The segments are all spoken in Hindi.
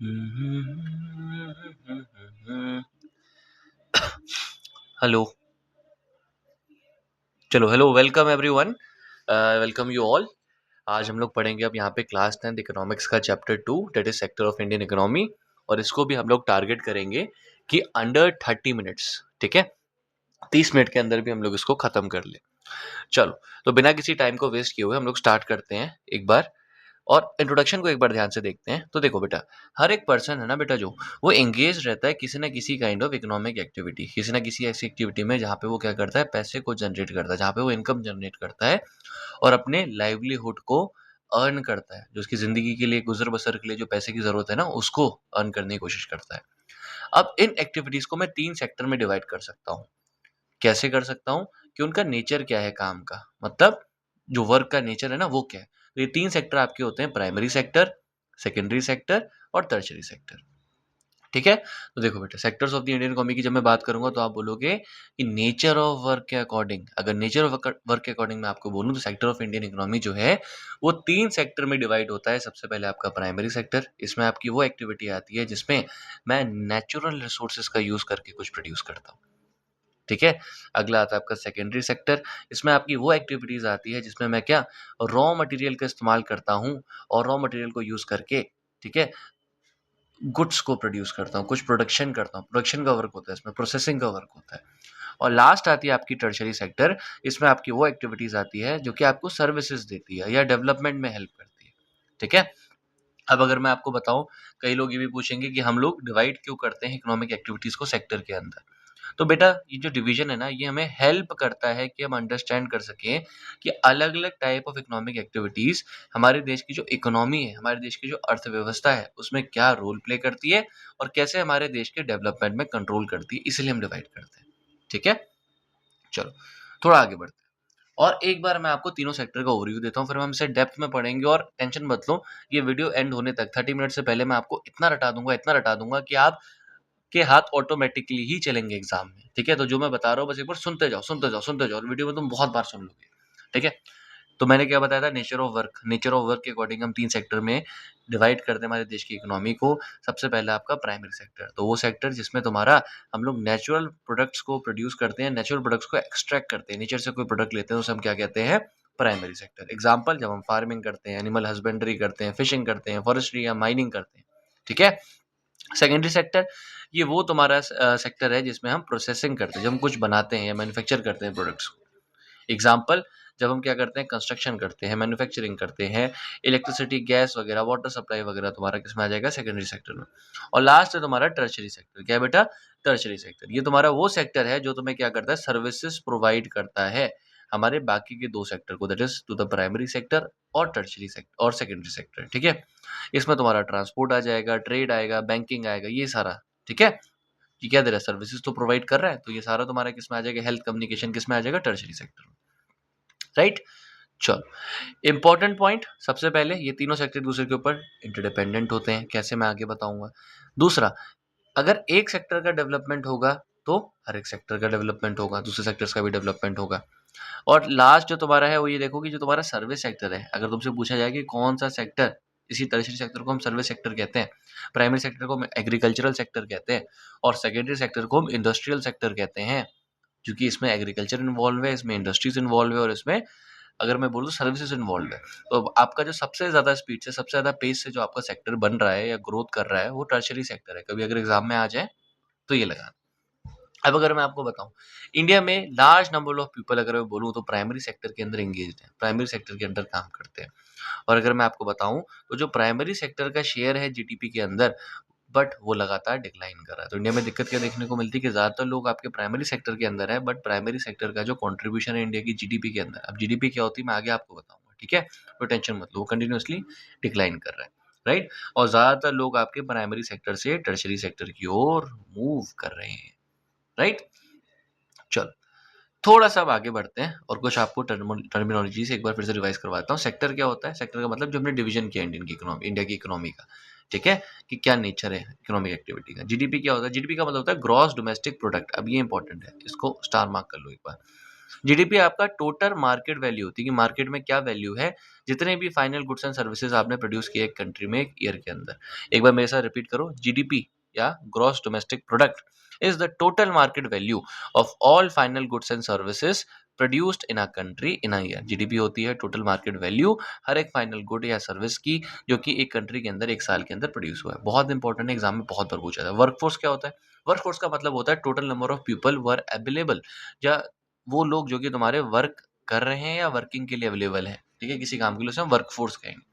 हेलो। चलो, hello, welcome everyone. Welcome you all. आज हम लोग पढ़ेंगे अब यहाँ पे क्लास 10 इकोनॉमिक्स का chapter 2, that is sector of Indian economy. और इसको भी हम लोग टारगेट करेंगे कि अंडर 30 मिनट्स, ठीक है, 30 मिनट के अंदर भी हम लोग इसको खत्म कर ले। चलो, तो बिना किसी टाइम को वेस्ट किए हुए हम लोग स्टार्ट करते हैं एक बार। और इंट्रोडक्शन को एक बार ध्यान से देखते हैं। तो देखो बेटा, हर एक पर्सन है ना बेटा, जो वो एंगेज रहता है किसी ना किसी काइंड ऑफ इकोनॉमिक एक्टिविटी, किसी ना किसी ऐसी एक्टिविटी में जहाँ पे वो क्या करता है, पैसे को जनरेट करता है, जहाँ पे वो इनकम जनरेट करता है और अपने लाइवलीहुड को अर्न करता है, जो उसकी जिंदगी के लिए, गुजर बसर के लिए जो पैसे की जरूरत है ना, उसको अर्न करने की कोशिश करता है। अब इन एक्टिविटीज को मैं 3 सेक्टर में डिवाइड कर सकता हूँ। कैसे कर सकता हूँ कि उनका नेचर क्या है काम का, मतलब जो वर्क का नेचर है ना वो क्या है। तो ये 3 सेक्टर आपके होते हैं, प्राइमरी सेक्टर, सेकेंडरी सेक्टर और टर्शियरी सेक्टर। ठीक है। तो देखो बेटा, sectors of the Indian economy की जब मैं बात करूंगा तो आप बोलोगे कि नेचर ऑफ वर्क के अकॉर्डिंग, अगर नेचर ऑफ वर्क के अकॉर्डिंग मैं आपको बोलूं तो सेक्टर ऑफ इंडियन इकोनॉमी जो है वो 3 सेक्टर में डिवाइड होता है। सबसे पहले आपका प्राइमरी सेक्टर, इसमें आपकी वो एक्टिविटी आती है जिसमें मैं नेचुरल रिसोर्सेज का यूज करके कुछ प्रोड्यूस करता हूँ। ठीक है। अगला आता है आपका सेकेंडरी सेक्टर, इसमें आपकी वो एक्टिविटीज आती है जिसमें मैं क्या, रॉ मटेरियल का इस्तेमाल करता हूँ और रॉ मटेरियल को यूज करके, ठीक है, गुड्स को प्रोड्यूस करता हूँ, कुछ प्रोडक्शन करता हूँ, प्रोडक्शन का वर्क होता है, इसमें प्रोसेसिंग का वर्क होता है। और लास्ट आती है आपकी टर्शियरी सेक्टर, इसमें आपकी वो एक्टिविटीज आती है जो कि आपको सर्विसेज देती है या डेवलपमेंट में हेल्प करती है। ठीक है। अब अगर मैं आपको बताऊं, कई लोग ये भी पूछेंगे कि हम लोग डिवाइड क्यों करते हैं इकोनॉमिक एक्टिविटीज को सेक्टर के अंदर। तो बेटा, ये जो डिवीजन है ना, ये हमें हेल्प करता है कि हम अंडरस्टैंड कर सकें कि अलग अलग टाइप ऑफ इकोनॉमिक एक्टिविटीज हमारे देश की जो इकोनॉमी है, हमारे देश की जो अर्थव्यवस्था है, उसमें क्या रोल प्ले करती है और कैसे हमारे देश के डेवलपमेंट में कंट्रोल करती है, इसलिए हम डिवाइड करते हैं। ठीक है। चलो, थोड़ा आगे बढ़ते हैं और एक बार मैं आपको तीनों सेक्टर का ओवरव्यू देता हूँ, फिर हम इसे डेप्थ में पढ़ेंगे। और टेंशन मत लो, ये वीडियो एंड होने तक 30 मिनट से पहले मैं आपको इतना रटा दूंगा, इतना रटा दूंगा कि आप के हाथ ऑटोमेटिकली ही चलेंगे एग्जाम में। ठीक है। तो जो मैं बता रहा हूँ बस एक बार सुनते जाओ, सुनते जाओ, सुनते जाओ, और वीडियो में तुम बहुत बार सुन लोगे। ठीक है। तो मैंने क्या बताया था, nature of work. Nature of work के अकॉर्डिंग हम 3 सेक्टर में डिवाइड करते हैं हमारे देश की इकोनॉमी को। सबसे पहले आपका प्राइमरी सेक्टर, तो वो सेक्टर जिसमें तुम्हारा, हम लोग नेचुरल प्रोडक्ट्स को प्रोड्यूस करते हैं, नेचुरल प्रोडक्ट्स को एक्सट्रैक्ट करते हैं, नेचर से कोई प्रोडक्ट लेते हैं, उसे हम क्या कहते हैं, प्राइमरी सेक्टर। एग्जाम्पल, जब हम फार्मिंग करते हैं, एनिमल हस्बेंड्री करते हैं, फिशिंग करते हैं, फॉरेस्ट्री या माइनिंग करते हैं। ठीक है। सेकेंडरी सेक्टर, ये वो तुम्हारा सेक्टर है जिसमें हम प्रोसेसिंग करते हैं, जब हम कुछ बनाते हैं या मैन्युफैक्चर करते हैं प्रोडक्ट्स को। एग्जाम्पल, जब हम क्या करते हैं, कंस्ट्रक्शन करते हैं, मैन्युफैक्चरिंग करते हैं, इलेक्ट्रिसिटी, गैस वगैरह, वाटर सप्लाई वगैरह तुम्हारा किसमें आ जाएगा, सेकेंडरी सेक्टर में। और लास्ट है तुम्हारा टर्शियरी सेक्टर। क्या है बेटा, टर्शियरी सेक्टर, ये तुम्हारा वो सेक्टर है जो तुम्हें क्या करता है, सर्विसेज प्रोवाइड करता है हमारे बाकी के 2 सेक्टर को, that is to the primary sector और टर्शियरी सेक्टर और सेकेंडरी सेक्टर। ठीक है। इसमें तुम्हारा ट्रांसपोर्ट आ जाएगा, ट्रेड आएगा, बैंकिंग आएगा, ये सारा। ठीक है। ये क्या दे रहा है, सर्विसेज तो प्रोवाइड कर रहा है, तो ये सारा तुम्हारा किसमें आ जाएगा, हेल्थ कम्युनिकेशन किसमें आ जाएगा, टर्शियरी सेक्टर में। राइट। चलो, इंपॉर्टेंट पॉइंट, सबसे पहले ये तीनों सेक्टर दूसरे के ऊपर इंटरडिपेंडेंट होते हैं, कैसे मैं आगे बताऊंगा। दूसरा, अगर एक सेक्टर का डेवलपमेंट होगा तो हर एक सेक्टर का डेवलपमेंट होगा, दूसरे सेक्टर्स का भी डेवलपमेंट होगा। और लास्ट जो तुम्हारा है वो ये देखो कि जो तुम्हारा सर्विस सेक्टर है, अगर तुमसे पूछा जाए कि कौन सा सेक्टर, इसी टर्शियरी सेक्टर को हम सर्विस सेक्टर कहते हैं, प्राइमरी सेक्टर को हम एग्रीकल्चरल सेक्टर कहते हैं और सेकेंडरी सेक्टर को हम इंडस्ट्रियल सेक्टर कहते हैं, क्योंकि इसमें एग्रीकल्चर इन्वॉल्व है, इसमें इंडस्ट्रीज इन्वॉल्व है और इसमें, अगर मैं बोलूँ, सर्विसेज इन्वॉल्व है। तो आपका जो सबसे ज्यादा स्पीड से, सबसे ज्यादा पेस से जो आपका सेक्टर बन रहा है या ग्रोथ कर रहा है, वो टर्शियरी सेक्टर है। कभी अगर एग्जाम में आ जाए तो ये लगा। अब अगर मैं आपको बताऊं, इंडिया में लार्ज नंबर ऑफ पीपल, अगर मैं बोलूं, तो प्राइमरी सेक्टर के अंदर एंगेज्ड है, प्राइमरी सेक्टर के अंदर काम करते हैं। और अगर मैं आपको बताऊं तो जो प्राइमरी सेक्टर का शेयर है जीडीपी के अंदर, बट वो लगातार डिक्लाइन कर रहा है। तो इंडिया में दिक्कत क्या देखने को मिलती है कि ज्यादातर लोग आपके प्राइमरी सेक्टर के अंदर है, बट प्राइमरी सेक्टर का जो कंट्रीब्यूशन है इंडिया की जीडीपी के अंदर, अब जीडीपी क्या होती है मैं आगे आपको बताऊंगा। ठीक है। तो टेंशन मत लो, वो कंटिन्यूअसली डिक्लाइन कर रहा है। राइट। और ज्यादातर लोग आपके प्राइमरी सेक्टर से टर्शियरी सेक्टर की ओर मूव कर रहे हैं। राइट। चलो, थोड़ा सा अब आगे बढ़ते हैं और कुछ आपको टर्मिनोलॉजी से एक बार फिर से रिवाइज करवाता हूँ। सेक्टर क्या होता है, सेक्टर का मतलब जो हमने डिवीजन किया इंडियन की इकोनॉमी, इंडिया की इकोनॉमी का। ठीक है। कि क्या नेचर है इकोनॉमिक एक्टिविटी का। जीडीपी क्या होता है, जीडीपी का मतलब होता है ग्रॉस डोमेस्टिक प्रोडक्ट। अब ये इंपॉर्टेंट है, इसको स्टार मार्क कर लो एक बार। जीडीपी आपका टोटल मार्केट वैल्यू होती है कि मार्केट में क्या वैल्यू है जितने भी फाइनल गुड्स एंड सर्विसेज आपने प्रोड्यूस किए एक कंट्री में एक ईयर के अंदर। एक बार मेरे साथ रिपीट करो, जीडीपी या gross domestic product is the total market value of all final goods and services produced in a country in a year। GDP होती है टोटल मार्केट वैल्यू हर एक फाइनल गुड या सर्विस की जो कि एक कंट्री के अंदर एक साल के अंदर प्रोड्यूस हुआ है। बहुत इंपॉर्टेंट है, एग्जाम में बहुत बार पूछा था। वर्कफोर्स क्या होता है? वर्कफोर्स का मतलब होता है total number of people were available, या वो लोग जो कि तुम्हारे वर्क कर रहे हैं या वर्किंग के लिए अवेलेबल है, ठीक है, किसी काम के लिए उसे हम वर्कफोर्स कहेंगे।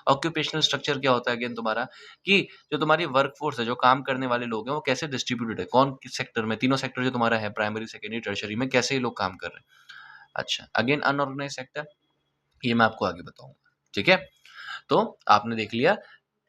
ऑक्यूपेशनल स्ट्रक्चर क्या होता है अगेन तुम्हारा, कि जो तुम्हारी वर्कफोर्स है, जो काम करने वाले लोग हैं, वो कैसे डिस्ट्रीब्यूटेड है, कौन किस सेक्टर में, तीनों सेक्टर जो तुम्हारा है प्राइमरी सेकेंडरी टर्शरी में, कैसे ये लोग काम कर रहे हैं। अच्छा, अगेन अनऑर्गेनाइज सेक्टर, ये मैं आपको आगे बताऊंगा, ठीक है। तो आपने देख लिया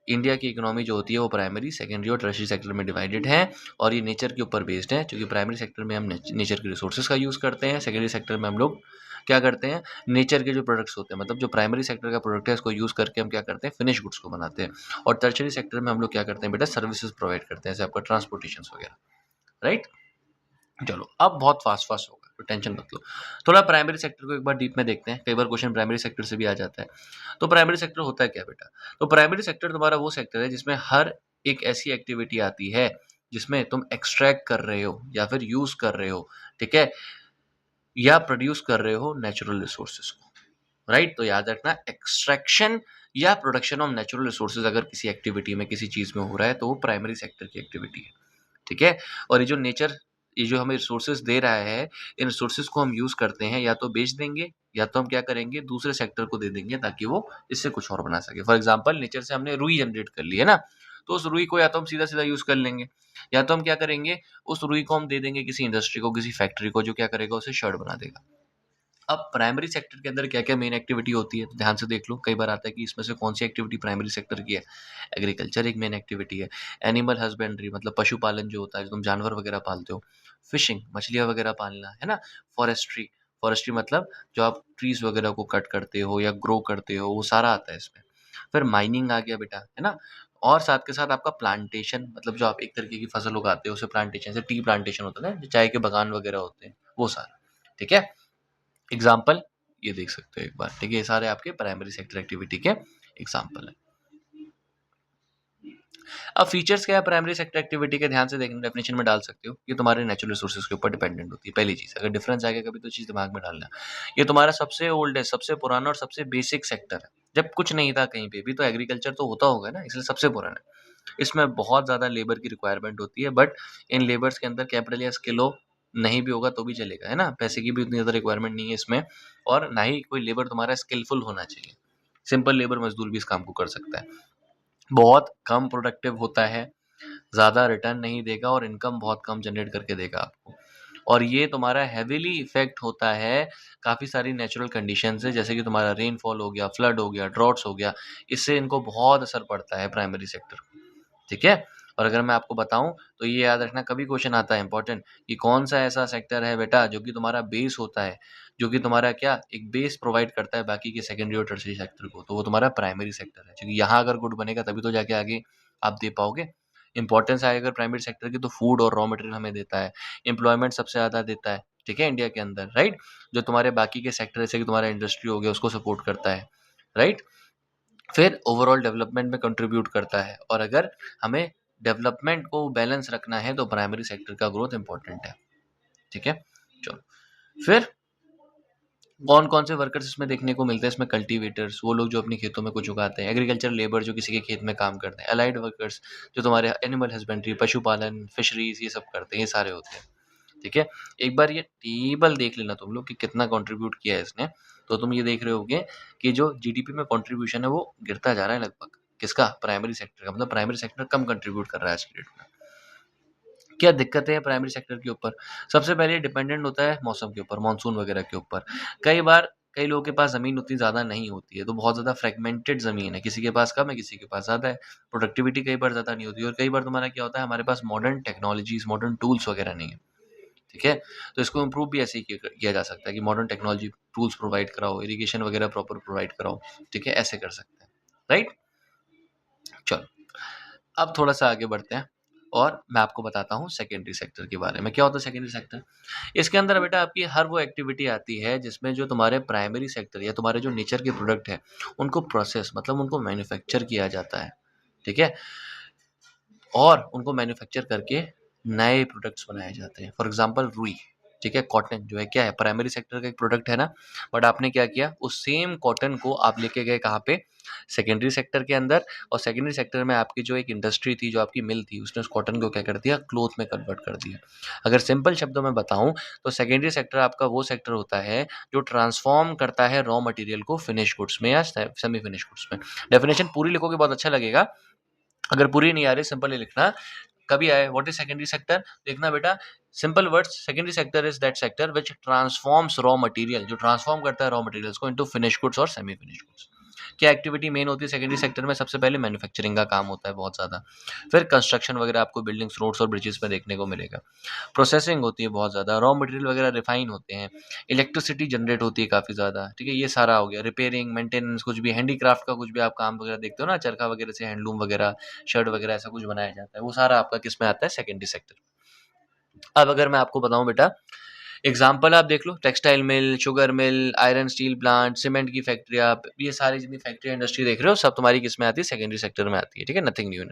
इंडिया की इकोनॉमी जो होती है वो प्राइमरी सेकेंडरी और टर्शरी सेक्टर में डिवाइडेड है, और ये नेचर के ऊपर बेस्ड है, क्योंकि प्राइमरी सेक्टर में हम नेचर के रिसोर्सेज का यूज़ करते हैं, सेकेंडरी सेक्टर में हम लोग क्या करते हैं, नेचर के जो प्रोडक्ट्स होते हैं, मतलब जो प्राइमरी सेक्टर का प्रोडक्ट है उसको यूज़ करके हम क्या करते हैं, फिनिश गुड्स को बनाते हैं। और टर्शरी सेक्टर में हम लोग क्या करते हैं बेटा, सर्विसेज प्रोवाइड करते हैं, जैसे आपका ट्रांसपोर्टेशन वगैरह, राइट। चलो अब बहुत फास्ट फास्ट होगा, तो टेंशन मत लो। थोड़ा प्राइमरी सेक्टर को एक बार डीप में देखते हैं, कई बार क्वेश्चन प्राइमरी सेक्टर से भी आ जाता है। तो प्राइमरी सेक्टर होता है क्या बेटा? तो प्राइमरी सेक्टर तुम्हारा वो सेक्टर है जिसमें हर एक ऐसी एक्टिविटी आती है जिसमें तुम एक्सट्रैक्ट कर रहे हो या फिर यूज कर रहे हो, ठीक है, या प्रोड्यूस कर रहे हो नेचुरल रिसोर्सेज को, राइट। तो याद रखना, एक्सट्रैक्शन या प्रोडक्शन ऑफ नेचुरल रिसोर्सेज अगर किसी एक्टिविटी में किसी चीज में हो रहा है तो वो प्राइमरी सेक्टर की एक्टिविटी है, ठीक है। और ये जो नेचर, ये जो हमें रिसोर्सेज दे रहा है, इन रिसोर्सेज को हम यूज करते हैं, या तो बेच देंगे या तो हम क्या करेंगे, दूसरे सेक्टर को दे देंगे ताकि वो इससे कुछ और बना सके। फॉर एग्जाम्पल, नेचर से हमने रुई जनरेट कर ली है ना, तो उस रुई को या तो हम सीधा सीधा यूज कर लेंगे, या तो हम क्या करेंगे, उस रुई को हम दे देंगे किसी इंडस्ट्री को, किसी फैक्ट्री को, जो क्या करेगा, उसे शर्ट बना देगा। अब प्राइमरी सेक्टर के अंदर क्या क्या मेन एक्टिविटी होती है, तो ध्यान से देख लो, कई बार आता है कि इसमें से कौन सी एक्टिविटी प्राइमरी सेक्टर की है। एग्रीकल्चर एक मेन एक्टिविटी है, एनिमल हस्बेंड्री मतलब पशुपालन जो होता है, जो तुम जानवर वगैरह पालते हो, फिशिंग मछलियाँ वगैरह पालना, है ना, फॉरेस्ट्री, फॉरेस्ट्री मतलब जो आप ट्रीज वगैरह को कट करते हो या ग्रो करते हो, वो सारा आता है इसमें। फिर माइनिंग आ गया बेटा, है ना, और साथ के साथ आपका प्लांटेशन, मतलब जो आप एक तरीके की फसल उगाते हो उसे प्लांटेशन, से टी प्लांटेशन होता है ना, जो चाय के बागान वगैरह होते हैं, वो सारा, ठीक है। एग्जाम्पल ये देख सकते हो एक बार, ठीक है, ये सारे आपके प्राइमरी सेक्टर एक्टिविटी के एग्जाम्पल है। अब फीचर्स क्या है प्राइमरी सेक्टर एक्टिविटी के, ध्यान से देखना, डेफिनेशन में डाल सकते हो, ये तुम्हारे नेचुरल रिसोर्सेज के ऊपर डिपेंडेंट होती है। पहली चीज, अगर डिफरेंस आएगा कभी तो चीज दिमाग में डालना, ये तुम्हारा सबसे ओल्ड है, सबसे पुराना और सबसे बेसिक सेक्टर है। जब कुछ नहीं था कहीं पे भी तो एग्रीकल्चर तो होता होगा ना, इसलिए सबसे पुराना है। इसमें बहुत ज्यादा लेबर की रिक्वायरमेंट होती है, बट इन लेबर्स के अंदर कैपिटल या स्किलो नहीं भी होगा तो भी चलेगा, है ना, पैसे की भी उतनी ज्यादा रिक्वायरमेंट नहीं है इसमें, और ना ही कोई लेबर तुम्हारा स्किलफुल होना चाहिए, सिंपल लेबर मजदूर भी इस काम को कर सकता है। बहुत कम प्रोडक्टिव होता है, ज़्यादा रिटर्न नहीं देगा और इनकम बहुत कम जनरेट करके देगा आपको। और ये तुम्हारा हेविली इफेक्ट होता है काफ़ी सारी नेचुरल कंडीशन से, जैसे कि तुम्हारा रेनफॉल हो गया, फ्लड हो गया, ड्रॉट्स हो गया, इससे इनको बहुत असर पड़ता है प्राइमरी सेक्टर को, ठीक है। और अगर मैं आपको बताऊं तो ये याद रखना, कभी क्वेश्चन आता है इंपॉर्टेंट, कि कौन सा ऐसा सेक्टर है बेटा जो कि तुम्हारा बेस होता है, जो कि तुम्हारा क्या एक बेस प्रोवाइड करता है बाकी के सेकेंडरी और टर्शरी सेक्टर को, तो वो तुम्हारा प्राइमरी सेक्टर है, क्योंकि यहाँ अगर गुड बनेगा तभी तो जाके आगे आप दे पाओगे। इंपॉर्टेंस आएगा अगर प्राइमरी सेक्टर की, तो फूड और रॉ मटेरियल हमें देता है, एम्प्लॉयमेंट सबसे ज़्यादा देता है, ठीक है, इंडिया के अंदर, राइट। जो तुम्हारे बाकी के सेक्टर जैसे कि तुम्हारा इंडस्ट्री हो गया उसको सपोर्ट करता है, राइट। फिर ओवरऑल डेवलपमेंट में कंट्रीब्यूट करता है, और अगर हमें डेवलपमेंट को बैलेंस रखना है तो प्राइमरी सेक्टर का ग्रोथ इंपॉर्टेंट है, ठीक है। चलो, फिर कौन कौन से वर्कर्स इसमें देखने को मिलते हैं, इसमें कल्टीवेटर्स, वो लोग जो अपनी खेतों में कुछ उगाते हैं, एग्रीकल्चर लेबर जो किसी के खेत में काम करते हैं, अलाइड वर्कर्स जो तुम्हारे एनिमल हस्बेंड्री, पशुपालन, फिशरीज, ये सब करते हैं, ये सारे होते हैं, ठीक है। एक बार ये टेबल देख लेना तुम लोग कि कितना कंट्रीब्यूट किया है इसने, तो तुम ये देख रहे होगे कि जो जीडीपी में कंट्रीब्यूशन है वो गिरता जा रहा है लगभग, किसका, प्राइमरी सेक्टर का, मतलब प्राइमरी सेक्टर कम कंट्रीब्यूट कर रहा है आज की डेट में। क्या दिक्कतें हैं प्राइमरी सेक्टर के ऊपर? सबसे पहले डिपेंडेंट होता है मौसम के ऊपर, मानसून वगैरह के ऊपर। कई बार कई लोगों के पास ज़मीन उतनी ज़्यादा नहीं होती है, तो बहुत ज़्यादा फ्रैगमेंटेड ज़मीन है, किसी के पास कम है, किसी के पास ज़्यादा है। प्रोडक्टिविटी कई बार ज़्यादा नहीं होती है, और कई बार तुम्हारा क्या होता है, हमारे पास मॉडर्न टेक्नोलॉजीज़, मॉडर्न टूल्स वगैरह नहीं है, ठीक है। तो इसको इम्प्रूव भी ऐसे ही किया जा सकता है कि मॉडर्न टेक्नोलॉजी टूल्स प्रोवाइड कराओ, इरिगेशन वगैरह प्रॉपर प्रोवाइड कराओ, ठीक है, ऐसे कर सकते हैं, राइट। चलो, अब थोड़ा सा आगे बढ़ते हैं, और मैं आपको बताता हूँ सेकेंडरी सेक्टर के बारे में। क्या होता है सेकेंडरी सेक्टर? इसके अंदर बेटा आपकी हर वो एक्टिविटी आती है जिसमें जो तुम्हारे प्राइमरी सेक्टर या तुम्हारे जो नेचर के प्रोडक्ट है उनको प्रोसेस मतलब उनको मैन्युफैक्चर किया जाता है, ठीक है? और उनको मैन्युफैक्चर करके नए प्रोडक्ट्स बनाए जाते हैं। फॉर एग्जांपल रुई, ठीक है? कॉटन जो है क्या है, प्राइमरी सेक्टर का एक प्रोडक्ट है ना, बट आपने क्या किया, उस सेम कॉटन को आप लेके गए कहाँ पे, सेकेंडरी सेक्टर के अंदर। और सेकेंडरी सेक्टर में आपकी जो एक इंडस्ट्री थी, जो आपकी मिल थी, उसने उस कॉटन को क्या कर दिया, क्लोथ में कन्वर्ट कर दिया। अगर सिंपल शब्दों में बताऊं तो सेकेंडरी सेक्टर आपका वो सेक्टर होता है जो ट्रांसफॉर्म करता है रॉ मटेरियल को फिनिश गुड्स में या सेमी फिनिश गुड्स में। डेफिनेशन पूरी लिखोगे बहुत अच्छा लगेगा, अगर पूरी नहीं आ रही सिंपल ही लिखना। कभी आए व्हाट इज सेकेंडरी सेक्टर, देखना बेटा, simple words, secondary sector is that sector which transforms raw material, जो ट्रांसफॉर्म करता है रॉ मटेरियल्स को इनटू फिनिश गुड्स और सेमी फिनिश गुड्स। क्या एक्टिविटी मेन होती है सेकेंडरी सेक्टर में? सबसे पहले मैन्युफैक्चरिंग का काम होता है बहुत ज़्यादा, फिर कंस्ट्रक्शन वगैरह आपको बिल्डिंग्स, रोड्स और ब्रिजेस में देखने को मिलेगा, प्रोसेसिंग होती है बहुत ज़्यादा, रॉ मटेरियल वगैरह रिफाइन होते हैं, इलेक्ट्रिसिटी जनरेट होती है काफ़ी ज़्यादा, ठीक है? ये सारा हो गया, रिपेयरिंग, मेंटेनेंस, कुछ भी हैंडीक्राफ्ट का कुछ भी आप काम वगैरह देखते हो ना, चरखा वगैरह से हैंडलूम वगैरह, शर्ट वगैरह ऐसा कुछ बनाया जाता है, वो सारा आपका किस में आता है, सेकेंडरी सेक्टर। अब अगर मैं आपको बताऊं बेटा, एग्जाम्पल आप देख लो, textile mill, sugar mill, iron steel plant, cement की फैक्ट्री, आप ये सारी जितनी फैक्ट्री इंडस्ट्री देख रहे हो सब तुम्हारी किस में आती है, सेकेंडरी सेक्टर में आती है, ठीक है? Nothing new.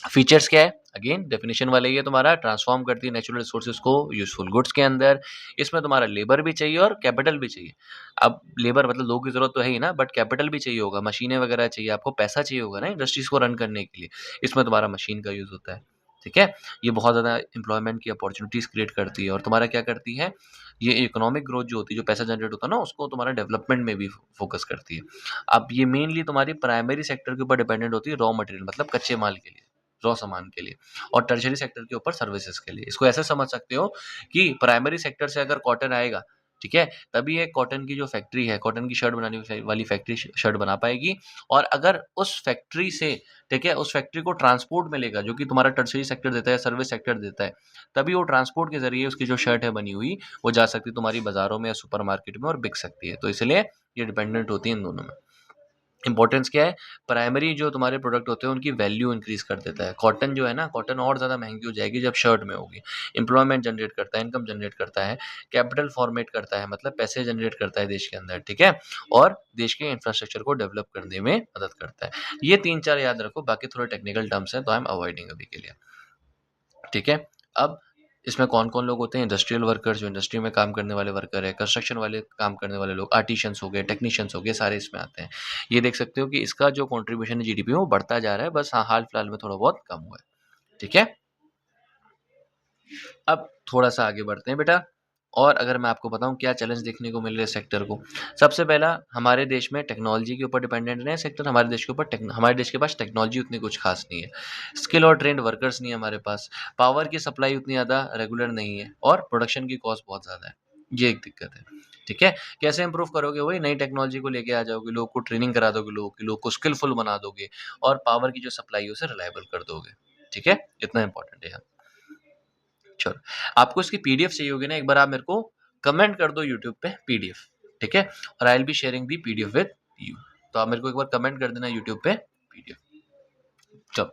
फीचर्स क्या है, अगेन डेफिनेशन वाले ही है, तुम्हारा ट्रांसफॉर्म करती है नेचुरल रिसोर्सेज को यूजफुल गुड्स के अंदर। इसमें तुम्हारा लेबर भी चाहिए और कैपिटल भी चाहिए। अब लेबर मतलब लोगों की जरूरत तो है ही ना, बट कैपिटल भी चाहिए होगा, मशीनें वगैरह चाहिए, आपको पैसा चाहिए होगा ना इंडस्ट्रीज को रन करने के लिए। इसमें तुम्हारा मशीन का यूज होता है, ठीक है? ये बहुत ज़्यादा एम्प्लॉयमेंट की अपॉर्चुनिटीज क्रिएट करती है और तुम्हारा क्या करती है, ये इकोनॉमिक ग्रोथ जो होती है, जो पैसा जनरेट होता है ना, उसको तुम्हारा डेवलपमेंट में भी फोकस करती है। अब ये मेनली तुम्हारी प्राइमरी सेक्टर के ऊपर डिपेंडेंट होती है, रॉ मटेरियल मतलब कच्चे माल के लिए, रॉ सामान के लिए, और टर्शरी सेक्टर के ऊपर सर्विसेज के लिए। इसको ऐसे समझ सकते हो कि प्राइमरी सेक्टर से अगर कॉटन आएगा, ठीक है, तभी एक कॉटन की जो फैक्ट्री है, कॉटन की शर्ट बनाने वाली फैक्ट्री शर्ट बना पाएगी। और अगर उस फैक्ट्री से, ठीक है, उस फैक्ट्री को ट्रांसपोर्ट मिलेगा जो कि तुम्हारा टर्शरी सेक्टर देता है, सर्विस सेक्टर देता है, तभी वो ट्रांसपोर्ट के जरिए उसकी जो शर्ट है बनी हुई, वो जा सकती है तुम्हारी बाजारों में या सुपर मार्केट में और बिक सकती है। तो इसलिए ये डिपेंडेंट होती है इन दोनों में। इंपॉर्टेंस क्या है, प्राइमरी जो तुम्हारे प्रोडक्ट होते हैं उनकी वैल्यू इंक्रीज कर देता है। कॉटन जो है ना, कॉटन और ज़्यादा महंगी हो जाएगी जब शर्ट में होगी। एम्प्लॉयमेंट जनरेट करता है, इनकम जनरेट करता है, कैपिटल फॉर्मेट करता है मतलब पैसे जनरेट करता है देश के अंदर, ठीक है, और देश के इंफ्रास्ट्रक्चर को डेवलप करने में मदद करता है। ये 3-4 याद रखो, बाकी थोड़े टेक्निकल टर्म्स हैं तो आई एम अवॉइडिंग अभी के लिए, ठीक है? अब इसमें कौन-कौन लोग होते हैं, इंडस्ट्रियल वर्कर जो इंडस्ट्री में काम करने वाले वर्कर है, कंस्ट्रक्शन वाले काम करने वाले लोग, आर्टिशियंस हो गए, टेक्नीशियंस हो गए, सारे इसमें आते हैं। ये देख सकते हो कि इसका जो कंट्रीब्यूशन है जीडीपी में वो बढ़ता जा रहा है, बस हाँ, हाल-फिलहाल में थोड़ा बहुत कम हुआ है, ठीक है? अब थोड़ा-सा आगे बढ़ते हैं बेटा, और अगर मैं आपको बताऊँ क्या चैलेंज देखने को मिल रहे हैं सेक्टर को। सबसे पहला, हमारे देश में टेक्नोलॉजी के ऊपर डिपेंडेंट है सेक्टर, हमारे देश के ऊपर हमारे देश के पास टेक्नोलॉजी उतनी कुछ खास नहीं है। स्किल और ट्रेंड वर्कर्स नहीं है हमारे पास, पावर की सप्लाई उतनी ज़्यादा रेगुलर नहीं है और प्रोडक्शन की कॉस्ट बहुत ज़्यादा है। ये एक दिक्कत है, ठीक है? कैसे इंप्रूव करोगे? वही नई टेक्नोलॉजी को लेके आ जाओगे, लोगों को ट्रेनिंग करा दोगे, लोगों को स्किलफुल बना दोगे और पावर की जो सप्लाई है उसे रिलायबल कर दोगे, ठीक है? इतना इंपॉर्टेंट है यहाँ। चलो, आपको इसकी पीडीएफ चाहिए होगी ना, एक बार आप मेरे को कमेंट कर दो यूट्यूब पे पीडीएफ, ठीक है? और I will be sharing the PDF with you. तो आप मेरे को एक बार कमेंट कर देना यूट्यूब पे पीडीएफ। चलो,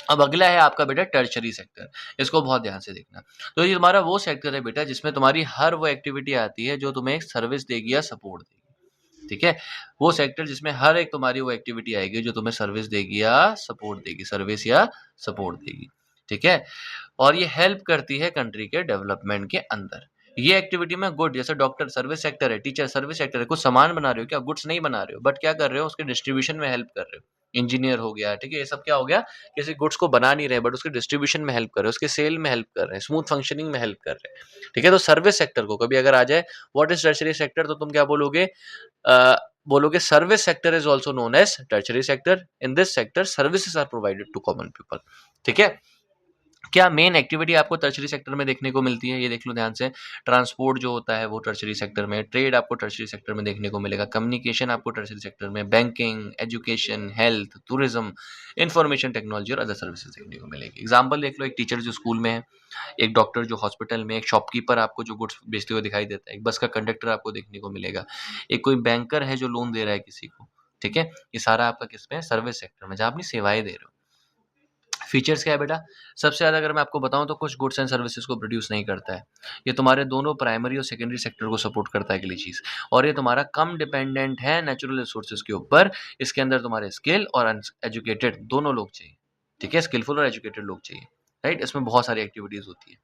अब अगला है आपका बेटा टर्शरी सेक्टर। इसको बहुत ध्यान से देखना। तो ये तुम्हारा वो सेक्टर है बेटा जिसमें तुम्हारी हर वो एक्टिविटी आती है जो तुम्हें एक सर्विस देगी या सपोर्ट देगी, ठीक है? वो सेक्टर जिसमें हर एक तुम्हारी वो एक्टिविटी आएगी जो तुम्हें सर्विस देगी या सपोर्ट देगी, सर्विस या सपोर्ट देगी, ठीक है? और ये हेल्प करती है कंट्री के डेवलपमेंट के अंदर। ये एक्टिविटी में गुड, जैसे डॉक्टर सर्विस सेक्टर है, टीचर सर्विस सेक्टर है, कुछ सामान बना रहे हो क्या, गुड्स नहीं बना रहे हो, बट क्या कर रहे हो, उसके डिस्ट्रीब्यूशन में हेल्प कर रहे हो। इंजीनियर हो गया, ठीक है, ये सब क्या हो गया, किसी गुड्स को बना नहीं रहे बट उसके डिस्ट्रीब्यूशन में हेल्प कर रहे हैं, उसके सेल में हेल्प कर रहे हैं, स्मूथ फंक्शनिंग में हेल्प कर रहे हैं, ठीक है? तो सर्विस सेक्टर को कभी अगर आ जाए व्हाट इज टर्शरी सेक्टर, तो तुम क्या बोलोगे, बोलोगे service sector is also known as tertiary sector. In this sector services are provided to common people, ठीक है? क्या मेन एक्टिविटी आपको टर्शरी सेक्टर में देखने को मिलती है, ये देख लो ध्यान से। ट्रांसपोर्ट जो होता है वो टर्शरी सेक्टर में, ट्रेड आपको टर्शरी सेक्टर में देखने को मिलेगा, कम्युनिकेशन आपको टर्शरी सेक्टर में, banking, education, health, tourism, information technology और अदर सर्विसेज देखने को मिलेगी। एग्जाम्पल देख लो, एक टीचर जो स्कूल में है, एक डॉक्टर जो हॉस्पिटल में, एक शॉपकीपर आपको जो गुड्स बेचते हुए दिखाई देता है, एक बस का कंडक्टर आपको देखने को मिलेगा, एक कोई बैंकर है जो लोन दे रहा है किसी को, ठीक है? ये सारा आपका किसमें है, सर्विस सेक्टर में, जहाँ अपनी सेवाएं दे रहे हो। फीचर्स क्या है बेटा? सबसे ज़्यादा अगर मैं आपको बताऊँ तो कुछ गुड्स एंड सर्विसेज को प्रोड्यूस नहीं करता है। ये तुम्हारे दोनों प्राइमरी और सेकेंडरी सेक्टर को सपोर्ट करता है अगली चीज़, और ये तुम्हारा कम डिपेंडेंट है नेचुरल रिसोर्सेज के ऊपर। इसके अंदर तुम्हारे स्किल और एजुकेटेड दोनों लोग चाहिए, ठीक है? स्किलफुल और एजुकेटेड लोग चाहिए, राइट? इसमें बहुत सारी एक्टिविटीज़ होती है,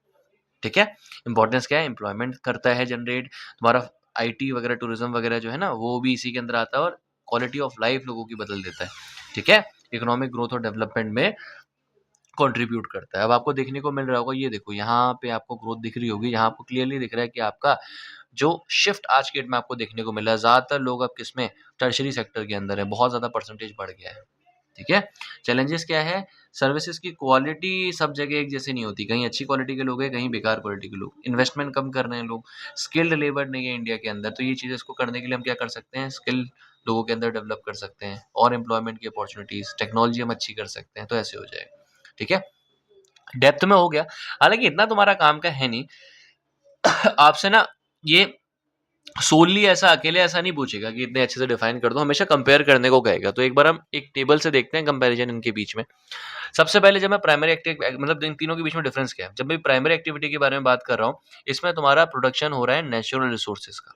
ठीक है? इंपॉर्टेंस क्या है? एम्प्लॉयमेंट करता है जनरेट, तुम्हारा आईटी वगैरह, टूरिज्म वगैरह जो है ना, वो भी इसी के अंदर आता है, और क्वालिटी ऑफ लाइफ लोगों की बदल देता है, ठीक है? इकोनॉमिक ग्रोथ और डेवलपमेंट में कंट्रीब्यूट करता है। अब आपको देखने को मिल रहा होगा, ये देखो यहाँ पे आपको ग्रोथ दिख रही होगी, यहाँ आपको क्लियरली दिख रहा है कि आपका जो शिफ्ट आज के डेट में आपको देखने को मिला है, ज़्यादातर लोग अब किसमें, टर्शरी सेक्टर के अंदर है, बहुत ज़्यादा परसेंटेज बढ़ गया है, ठीक है? चैलेंजेस क्या है? सर्विसेज की क्वालिटी सब जगह एक जैसी नहीं होती, कहीं अच्छी क्वालिटी के लोग हैं, कहीं बेकार क्वालिटी के लोग, इन्वेस्टमेंट कम कर रहे हैं लोग, स्किल्ड लेबर नहीं है इंडिया के अंदर। तो ये चीज़ें इसको करने के लिए हम क्या कर सकते हैं? स्किल लोगों के अंदर डेवलप कर सकते हैं, और एम्प्लॉयमेंट की अपॉर्चुनिटीज़, टेक्नोलॉजी हम अच्छी कर सकते हैं, तो ऐसे हो जाएगा, ठीक है? डेप्थ में हो गया, हालाँकि इतना तुम्हारा काम का है नहीं। आपसे ना ये सोलली ऐसा अकेले ऐसा नहीं पूछेगा कि इतने अच्छे से डिफाइन कर दो, हमेशा कंपेयर करने को कहेगा। तो एक बार हम एक टेबल से देखते हैं कंपैरिजन इनके बीच में। सबसे पहले जब मैं प्राइमरी मतलब इन तीनों के बीच में डिफरेंस क्या है? जब मैं प्राइमरी एक्टिविटी के बारे में बात कर रहा हूँ, इसमें तुम्हारा प्रोडक्शन हो रहा है नेचुरल रिसोर्सेज का,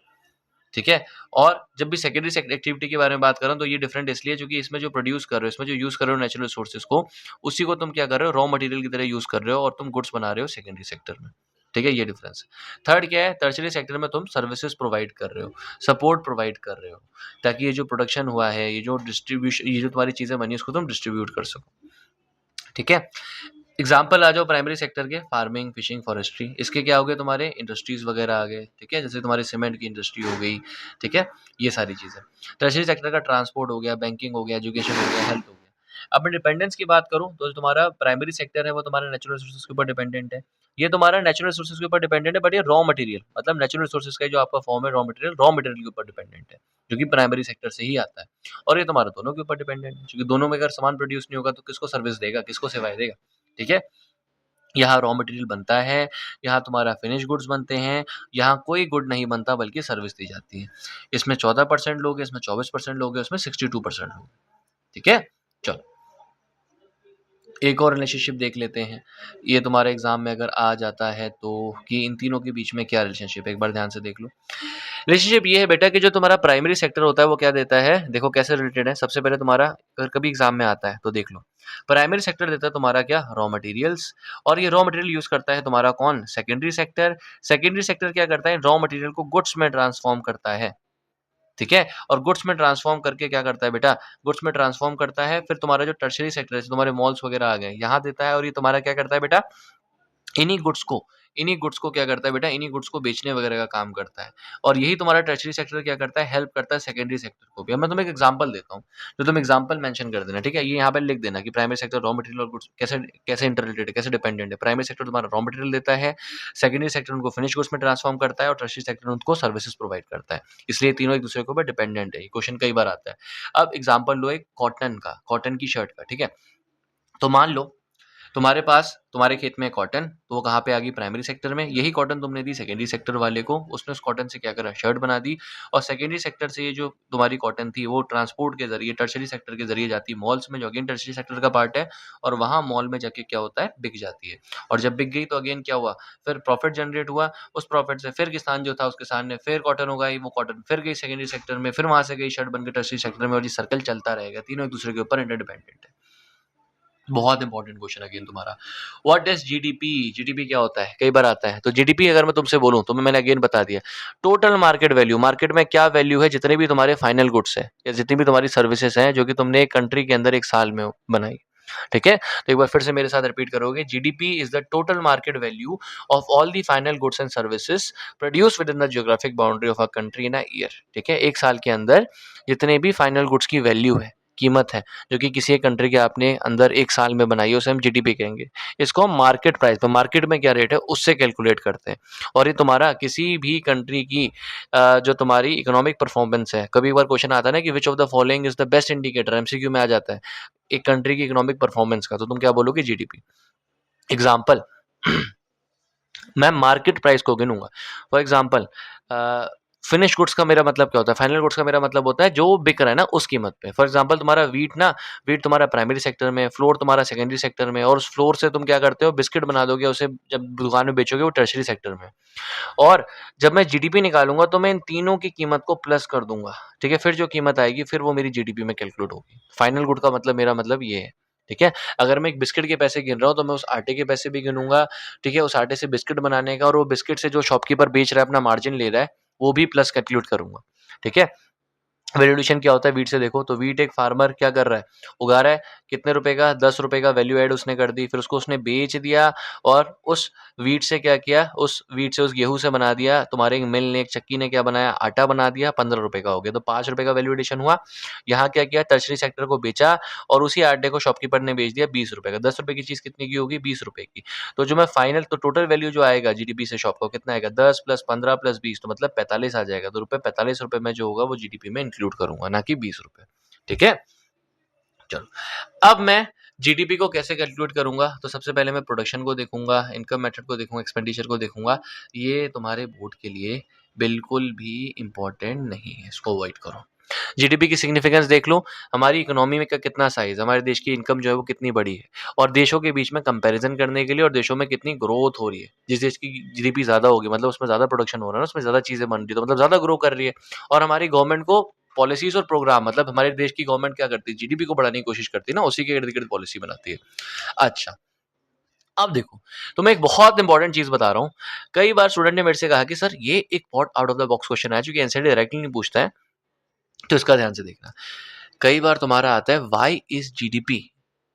ठीक है? और जब भी सेकेंडरी एक्टिविटी के बारे में बात कर रहा हूँ, तो ये डिफरेंट इसलिए क्योंकि इसमें जो प्रोड्यूस कर रहे हो, इसमें जो यूज़ कर रहे हो नेचुरल रिसोर्सेज को, उसी को तुम क्या कर रहे हो? रॉ मटेरियल की तरह यूज़ कर रहे हो, और तुम गुड्स बना रहे हो सेकेंडरी सेक्टर में, ठीक है? ये डिफरेंस है। थर्ड क्या है? टर्शियरी सेक्टर में तुम सर्विसेज प्रोवाइड कर रहे हो, सपोर्ट प्रोवाइड कर रहे हो, ताकि ये जो प्रोडक्शन हुआ है, ये जो डिस्ट्रीब्यूशन, ये जो तुम्हारी चीज़ें बनी, उसको तुम डिस्ट्रीब्यूट कर सको, ठीक है? एग्जाम्पल आ जाओ प्राइमरी सेक्टर के, फार्मिंग, फिशिंग, फॉरेस्ट्री। इसके क्या हो गए? तुम्हारे इंडस्ट्रीज वगैरह आ गए, ठीक है? जैसे तुम्हारी सीमेंट की इंडस्ट्री हो गई, ठीक है? ये सारी चीज़ें। टर्शियरी सेक्टर का ट्रांसपोर्ट हो गया, बैंकिंग हो गया, एजुकेशन हो गया, हेल्थ हो गया। अब मैं डिपेंडेंस की बात करूँ, तो जो तुम्हारा प्राइमरी सेक्टर है वो तुम्हारा नेचुरल रिसोर्सेज के ऊपर डिपेंडेंट है। ये तुम्हारा नेचुरल रिसोर्सेज के ऊपर डिपेंडेंट है, बट ये रॉ मटेरियल, मतलब नेचुरल रिसोर्सेज का जो आपका फॉर्म है रॉ मटेरियल के ऊपर डिपेंडेंट है, जो कि प्राइमरी सेक्टर से ही आता है। और ये तुम्हारा दोनों के ऊपर डिपेंडेंट है, क्योंकि दोनों में अगर सामान प्रोड्यूस नहीं होगा तो किसको सर्विस देगा, किसको सेवाएं देगा, ठीक है? यहाँ रॉ मटेरियल बनता है, यहाँ तुम्हारा फिनिश गुड्स बनते हैं, यहाँ कोई गुड नहीं बनता बल्कि सर्विस दी जाती है। इसमें 14% लोग हैं, इसमें 24% लोग हैं, उसमें 62% लोग, ठीक है? चलो, एक और रिलेशनशिप देख लेते हैं। ये तुम्हारे एग्जाम में अगर आ जाता है तो, कि इन तीनों के बीच में क्या रिलेशनशिप है, एक बार ध्यान से देख लो। रिलेशनशिप ये है बेटा कि जो तुम्हारा प्राइमरी सेक्टर होता है वो क्या देता है, देखो कैसे रिलेटेड है। सबसे पहले तुम्हारा, अगर कभी एग्जाम में आता है तो देख लो, प्राइमरी सेक्टर देता है तुम्हारा क्या, रॉ मटेरियल्स, और ये रॉ मटेरियल यूज करता है तुम्हारा कौन, सेकेंडरी सेक्टर। सेकेंडरी सेक्टर क्या करता है, रॉ मटेरियल को गुड्स में ट्रांसफॉर्म करता है, ठीक है? और गुड्स में ट्रांसफॉर्म करके क्या करता है बेटा, गुड्स में ट्रांसफॉर्म करता है, फिर तुम्हारा जो टर्शियरी सेक्टर है, तुम्हारे मॉल्स वगैरह आ गए, यहाँ देता है, और ये तुम्हारा क्या करता है बेटा, इन्हीं गुड्स को क्या करता है बेटा, इन्हीं गुड्स को बेचने वगैरह का काम करता है। और यही तुम्हारा टर्शियरी सेक्टर क्या करता है, हेल्प करता है सेकेंडरी सेक्टर को भी। अब मैं तुम्हें एक एग्जांपल देता हूँ, जो तुम एग्जांपल मेंशन कर देना, ठीक है? ये यहाँ पे लिख देना कि प्राइमरी सेक्टर रॉ मटेरियल और गुड्स कैसे कैसे इंटररिलेटेड है, कैसे डिपेंडेंट है। प्राइमरी सेक्टर तुम्हारा रॉ मटेरियल देता है, सेकेंडरी सेक्टर उनको फिनिश गुड्स में ट्रांसफॉर्म करता है, और टर्शियरी सेक्टर उनको सर्विसेज प्रोवाइड करता है। इसलिए तीनों एक दूसरे के ऊपर डिपेंडेंट है। ये क्वेश्चन कई बार आता है। अब एग्जाम्पल लो एक कॉटन का, कॉटन की शर्ट का, ठीक है? तो मान लो तुम्हारे पास, तुम्हारे खेत में कॉटन, तो वो कहाँ पे आ गई, प्राइमरी सेक्टर में। यही कॉटन तुमने दी सेकेंडरी सेक्टर वाले को, उसने उस कॉटन से क्या करा, शर्ट बना दी। और सेकेंडरी सेक्टर से ये जो तुम्हारी कॉटन थी, वो ट्रांसपोर्ट के जरिए टर्शियरी सेक्टर के जरिए जाती है मॉल्स में, जो अगेन टर्शियरी सेक्टर का पार्ट है, और वहाँ मॉल में जाके क्या होता है, बिक जाती है। और जब बिक गई तो अगेन क्या हुआ, फिर प्रॉफिट जनरेट हुआ। उस प्रॉफिट से फिर किसान जो था, उस किसान ने फिर कॉटन उगाई, वो कॉटन फिर गई सेकेंडरी सेक्टर में, फिर वहां से गई शर्ट बनकर टर्शियरी सेक्टर में, और ये सर्कल चलता रहेगा। तीनों एक दूसरे के ऊपर इंटरडिपेंडेंट है। बहुत इंपॉर्टेंट क्वेश्चन अगेन तुम्हारा, व्हाट इज जीडीपी। जीडीपी क्या होता है, कई बार आता है। तो जीडीपी अगर मैं तुमसे बोलूं, तो मैंने अगेन बता दिया, टोटल मार्केट वैल्यू, मार्केट में क्या वैल्यू है, जितने भी तुम्हारे फाइनल गुड्स है, या जितनी भी तुम्हारी सर्विसेज हैं जो कि तुमने एक कंट्री के अंदर एक साल में बनाई, ठीक है? तो एक बार फिर से मेरे साथ रिपीट करोगे, GDP is the total market value of all the final goods and services produce with in the geographic boundary of a country in a year, ठीक है? एक साल के अंदर जितने भी फाइनल गुड्स की वैल्यू है, कीमत है, जो कि किसी एक कंट्री के आपने अंदर एक साल में बनाई है, उसे हम जीडीपी कहेंगे। इसको हम मार्केट प्राइस पर, मार्केट में क्या रेट है उससे कैलकुलेट करते हैं। और ये तुम्हारा किसी भी कंट्री की जो तुम्हारी इकोनॉमिक परफॉर्मेंस है, कभी बार क्वेश्चन आता है ना कि which of the following is the best indicator, MCQ में आ जाता है एक कंट्री की इकोनॉमिक परफॉर्मेंस का, तो तुम क्या बोलोगे, जीडीपी। एग्जाम्पल, मैं मार्केट प्राइस को गिनूंगा। फॉर एग्जाम्पल, फिनिश गुड्स का मेरा मतलब क्या होता है, फाइनल गुड्स का मेरा मतलब होता है जो बिक रहा है ना उस कीमत पे। फॉर एग्जांपल तुम्हारा वीट तुम्हारा प्राइमरी सेक्टर में, फ्लोर तुम्हारा सेकेंडरी सेक्टर में, और उस फ्लोर से तुम क्या करते हो, बिस्किट बना दोगे, उसे जब दुकान में बेचोगे वो टर्शरी सेक्टर में। और जब मैं जीडीपी निकालूंगा तो मैं इन तीनों की कीमत को प्लस कर दूंगा, ठीक है, फिर जो कीमत आएगी फिर वो मेरी जीडीपी में कैलकुलेट होगी। फाइनल गुड का मतलब मेरा मतलब ये है, ठीक है। अगर मैं एक बिस्किट के पैसे गिन रहा हूँ तो मैं उस आटे के पैसे भी गिनूंगा, ठीक है, उस आटे से बिस्किट बनाने का, और वो बिस्किट से जो शॉपकीपर बेच रहा है अपना मार्जिन ले रहा है वो भी प्लस कैलकुलेट करूंगा, ठीक है। वैल्यू एडिशन क्या होता है वीट से, देखो तो वीट एक फार्मर क्या कर रहा है, उगा रहा है, कितने रुपए का, 10 रुपए का वैल्यू ऐड उसने कर दी, फिर उसको उसने बेच दिया, और उस वीट से क्या किया, उस वीट से उस गेहूं से बना दिया तुम्हारे एक मिल ने, एक चक्की ने क्या बनाया, आटा बना दिया, 15 रुपए का हो गया, तो 5 रुपए का वैल्यू एडिशन हुआ। यहाँ क्या किया, टर्शरी सेक्टर को बेचा और उसी आटे को शॉपकीपर ने बेच दिया 20 रुपए का। 10 रुपए की चीज कितने की होगी, 20 रुपए की। तो जो मैं फाइनल, तो टोटल वैल्यू जो आएगा जीडीपी से शॉप का कितना आएगा, 10 + 15 + 20, तो मतलब 45 आ जाएगा। तो 45 रुपए में जो होगा वो जीडीपी में इंक्लूड करूंगा, ना कि 20 रुपए, ठीक है। चलो, अब मैं जीडीपी को कैसे कैलकुलेट करूंगा, तो सबसे पहले मैं प्रोडक्शन को देखूंगा, इनकम मेथड को देखूंगा, एक्सपेंडिचर को देखूंगा। ये तुम्हारे बोर्ड के लिए बिल्कुल भी इंपॉर्टेंट नहीं है, इसको अवॉइड करो। जीडीपी की सिग्निफिकेंस देख लो, हमारी इकोनॉमी में का कितना साइज, हमारे देश की इनकम जो है वो कितनी बड़ी है, और देशों के बीच में कंपैरिजन करने के लिए, और देशों में कितनी ग्रोथ हो रही है। जिस देश की जीडीपी ज्यादा होगी मतलब उसमें ज्यादा प्रोडक्शन हो रहा है ना, उसमें ज्यादा चीजें बन रही है, तो मतलब ज्यादा ग्रो कर रही है। और हमारी गवर्नमेंट को पॉलिसीज और प्रोग्राम, मतलब हमारे देश की गवर्नमेंट क्या करती है, जीडीपी को बढ़ाने की कोशिश करती है ना, उसी के इर्द गिर्द पॉलिसी बनाती है। अच्छा, अब देखो, तो मैं एक बहुत इंपॉर्टेंट चीज बता रहा हूँ। कई बार स्टूडेंट ने मेरे से कहा कि सर ये एक बहुत out of the box question है, क्योंकि एनसीईआरटी डायरेक्टली नहीं पूछता है, तो इसका ध्यान से देखना। कई बार तुम्हारा आता है, why is GDP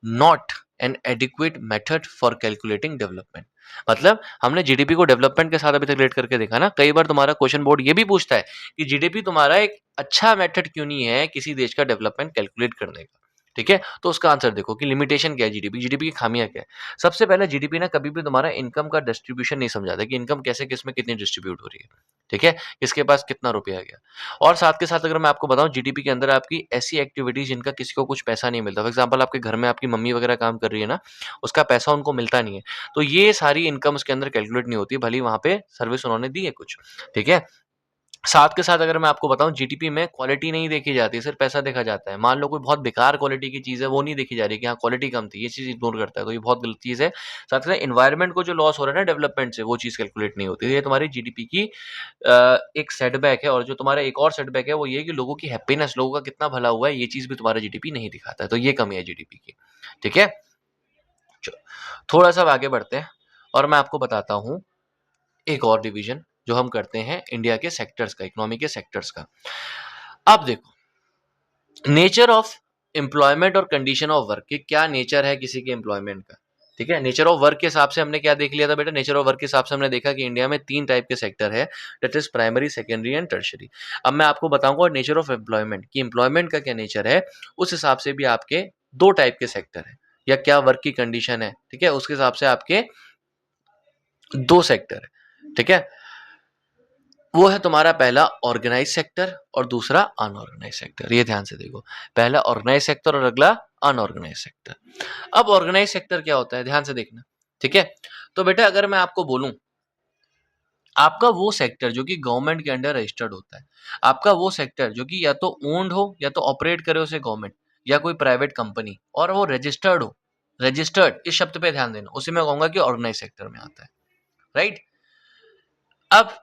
not an adequate method for calculating development. मतलब हमने जीडीपी को डेवलपमेंट के साथ अभी तक रिलेट करके देखा ना। कई बार तुम्हारा क्वेश्चन बोर्ड ये भी पूछता है कि जीडीपी तुम्हारा एक अच्छा मेथड क्यों नहीं है किसी देश का डेवलपमेंट कैलकुलेट करने का, ठीक है। तो उसका आंसर देखो कि लिमिटेशन क्या है, जीडीपी जीडीपी की खामियां क्या है। सबसे पहले जीडीपी ना कभी भी तुम्हारा इनकम का डिस्ट्रीब्यूशन नहीं समझाता कि इनकम कैसे किस में कितनी डिस्ट्रीब्यूट हो रही है, ठीक है, किसके पास कितना रुपया गया। और साथ के साथ अगर मैं आपको बताऊं, जीडीपी के अंदर आपकी ऐसी एक्टिविटीज जिनका किसी को कुछ पैसा नहीं मिलता, फॉर एग्जांपल आपके घर में आपकी मम्मी वगैरह काम कर रही है ना, उसका पैसा उनको मिलता नहीं है, तो ये सारी इनकम उसके अंदर कैलकुलेट नहीं होती, भले वहां पे सर्विस उन्होंने दी है कुछ, ठीक है। साथ के साथ अगर मैं आपको बताऊं, जीडीपी में क्वालिटी नहीं देखी जाती, सिर्फ पैसा देखा जाता है। मान लो कोई बहुत बेकार क्वालिटी की चीज है, वो नहीं देखी जा रही कि हाँ क्वालिटी कम थी, ये चीज इग्नोर करता है, तो ये बहुत गलत चीज है। साथ के साथ इन्वायरमेंट को जो लॉस हो रहा है ना डेवलपमेंट से, वो चीज कैलकुलेट नहीं होती। ये तुम्हारी जीडीपी की एक सेटबैक है। और जो तुम्हारा एक और सेटबैक है वो ये कि लोगों की हैप्पीनेस, लोगों का कितना भला हुआ है, ये चीज भी तुम्हारा जीडीपी नहीं दिखाता है, तो ये कमी है जीडीपी की, ठीक है। चलो, थोड़ा सा आगे बढ़ते हैं और मैं आपको बताता हूँ एक और डिवीजन जो हम करते हैं इंडिया के सेक्टर्स का, इकोनॉमी के सेक्टर्स का। अब देखो, नेचर ऑफ एम्प्लॉयमेंट और कंडीशन ऑफ वर्क, कि क्या नेचर है किसी के एम्प्लॉयमेंट का, ठीक है। नेचर ऑफ वर्क के हिसाब से हमने क्या देख लिया था बेटा, नेचर ऑफ वर्क के हिसाब से हमने देखा कि इंडिया में 3 टाइप के सेक्टर है, that is primary, secondary and tertiary. अब मैं आपको बताऊंगा नेचर ऑफ एम्प्लॉयमेंट, कि एम्प्लॉयमेंट का क्या नेचर है, उस हिसाब से भी आपके 2 टाइप के सेक्टर है, या क्या वर्क की कंडीशन है, ठीक है, उसके हिसाब से आपके 2 सेक्टर है, ठीक है। वो है तुम्हारा पहला ऑर्गेनाइज सेक्टर और दूसरा अनऑर्गेनाइज सेक्टर। ये ध्यान से देखो, पहला ऑर्गेनाइज सेक्टर और अगला अनऑर्गेनाइज सेक्टर। अब ऑर्गेनाइज सेक्टर क्या होता है, ध्यान से देखना, ठीक है। तो बेटा अगर मैं आपको बोलूं, आपका वो सेक्टर जो कि गवर्नमेंट के अंडर रजिस्टर्ड होता है, आपका वो सेक्टर जो कि या तो ओन्ड हो या तो ऑपरेट करे उसे गवर्नमेंट या कोई प्राइवेट कंपनी, और वो रजिस्टर्ड हो, रजिस्टर्ड इस शब्द पे ध्यान देना, उसे मैं कहूंगा कि ऑर्गेनाइज सेक्टर में आता है, राइट। अब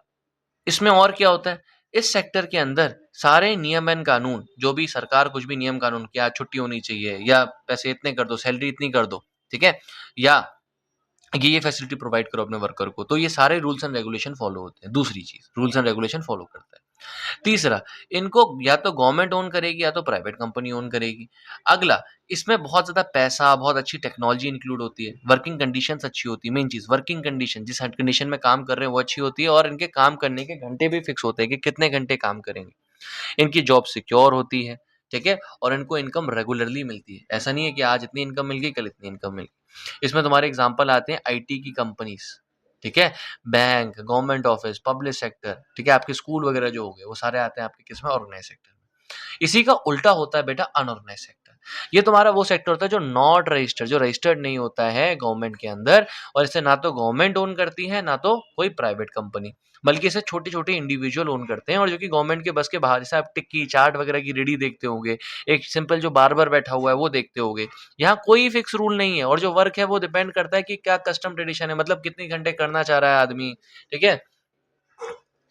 इसमें और क्या होता है, इस सेक्टर के अंदर सारे नियम एंड कानून, जो भी सरकार कुछ भी नियम कानून, क्या छुट्टी होनी चाहिए, या पैसे इतने कर दो, सैलरी इतनी कर दो, ठीक है, या ये फैसिलिटी प्रोवाइड करो अपने वर्कर को, तो ये सारे रूल्स एंड रेगुलेशन फॉलो होते हैं। दूसरी चीज, रूल्स एंड रेगुलेशन फॉलो करता है। तीसरा, इनको या तो गवर्नमेंट ओन करेगी या तो प्राइवेट कंपनी ओन करेगी। अगला, इसमें बहुत ज्यादा पैसा, बहुत अच्छी टेक्नोलॉजी इंक्लूड होती है, वर्किंग कंडीशंस अच्छी होती है। मेन चीज वर्किंग कंडीशन, जिस कंडीशन में काम कर रहे हैं वो अच्छी होती है, और इनके काम करने के घंटे भी फिक्स होते हैं कि कितने घंटे काम करेंगे। इनकी जॉब सिक्योर होती है, ठीक है, और इनको इनकम रेगुलरली मिलती है। ऐसा नहीं है कि आज इतनी इनकम मिल गई कल इतनी इनकम मिल गई। इसमें तुम्हारे एग्जांपल आते हैं आईटी की कंपनीज, ठीक है, bank, government office, public sector, ठीक है, आपके स्कूल वगैरह जो हो गए वो सारे आते हैं आपके किसमें, ऑर्गेनाइज सेक्टर में। इसी का उल्टा होता है बेटा अनऑर्गेनाइज सेक्टर। ये तुम्हारा वो सेक्टर होता है जो नॉट रजिस्टर्ड, जो रजिस्टर्ड नहीं होता है गवर्नमेंट के अंदर, और इसे ना तो गवर्नमेंट ओन करती है ना तो कोई प्राइवेट कंपनी, बल्कि इसे छोटे-छोटे इंडिविजुअल ओन करते हैं और जो कि गवर्नमेंट के बस के बाहर। जैसे आप टिक्की, चाट वगैरह की रेडी देखते होंगे, एक सिंपल जो बार्बर बैठा हुआ है वो देखते होंगे। यहाँ कोई फिक्स रूल नहीं है और जो वर्क है वो डिपेंड करता है कि क्या कस्टम ट्रेडिशन है, मतलब कितने घंटे करना चाह रहा है आदमी, ठीक है?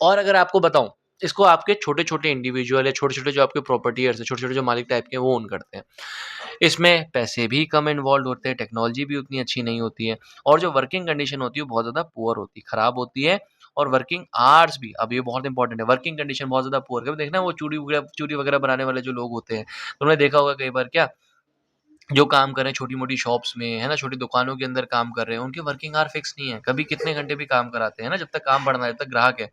और अगर आपको बताऊँ, इसको आपके छोटे-छोटे इंडिविजुअल या छोटे-छोटे जो आपके प्रॉपर्टियर्स हैं, छोटे-छोटे जो मालिक टाइप के हैं वो ओन करते हैं। इसमें पैसे भी कम इन्वॉल्व होते हैं, टेक्नोलॉजी भी उतनी अच्छी नहीं होती है और जो वर्किंग कंडीशन होती है वो बहुत ज़्यादा पुअर होती है, खराब होती है, और वर्किंग आवर्स भी, अब ये बहुत इंपॉर्टेंट है, वर्किंग कंडीशन बहुत ज़्यादा पुअर। कभी देखना वो चूड़ी वगैरह बनाने वाले जो लोग होते हैं, तुमने देखा होगा कई बार क्या, जो काम कर रहे हैं छोटी-मोटी शॉप्स में, है ना, छोटी दुकानों के अंदर काम कर रहे हैं, उनके वर्किंग आवर फिक्स नहीं है, कभी कितने घंटे भी काम कराते हैं ना, जब तक काम बढ़ना है, जब तक ग्राहक है।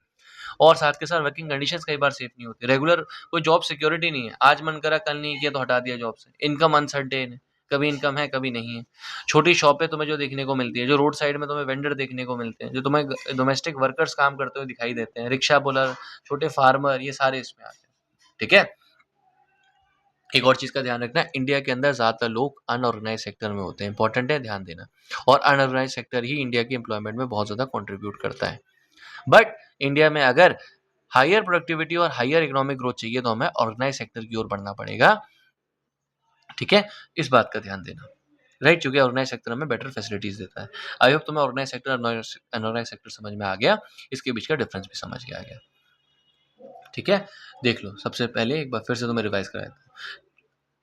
और साथ के साथ वर्किंग कंडीशंस कई बार सेफ नहीं होती। रेगुलर कोई जॉब सिक्योरिटी नहीं है। आज मन करा, कल नहीं किया तो हटा दिया जॉब से। इनकम अनसर्टेन है, कभी इनकम है, कभी नहीं है। छोटी शॉपें तुम्हें जो देखने को मिलती है, जो रोड साइड में तुम्हें वेंडर देखने को मिलते हैं, जो तुम्हें डोमेस्टिक वर्कर्स काम करते हुए दिखाई देते हैं, रिक्शा पुलर, छोटे फार्मर, ये सारे इसमें आते हैं। ठीक है? एक और चीज़ का ध्यान रखना, इंडिया के अंदर ज़्यादातर लोग अनऑर्गेनाइज़ सेक्टर में होते हैं। इंपॉर्टेंट है, ध्यान देना। और अनऑर्गेनाइज़ सेक्टर ही इंडिया की एम्प्लॉयमेंट में बहुत ज़्यादा कंट्रीब्यूट करता है। बट इंडिया में अगर हायर प्रोडक्टिविटी और हायर इकोनॉमिक ग्रोथ चाहिए तो हमें ऑर्गेनाइज सेक्टर की ओर बढ़ना पड़ेगा। ठीक है, इस बात का ध्यान देना, राइट, क्योंकि ऑर्गेनाइज सेक्टर हमें बेटर फैसिलिटीज देता है। आई होप तुम्हें ऑर्गेनाइज सेक्टर अनऑर्गेनाइज सेक्टर समझ में आ गया, इसके बीच का डिफरेंस भी समझ में आ गया। ठीक है, देख लो, सबसे पहले एक बार फिर से तुम्हें रिवाइज कराया था।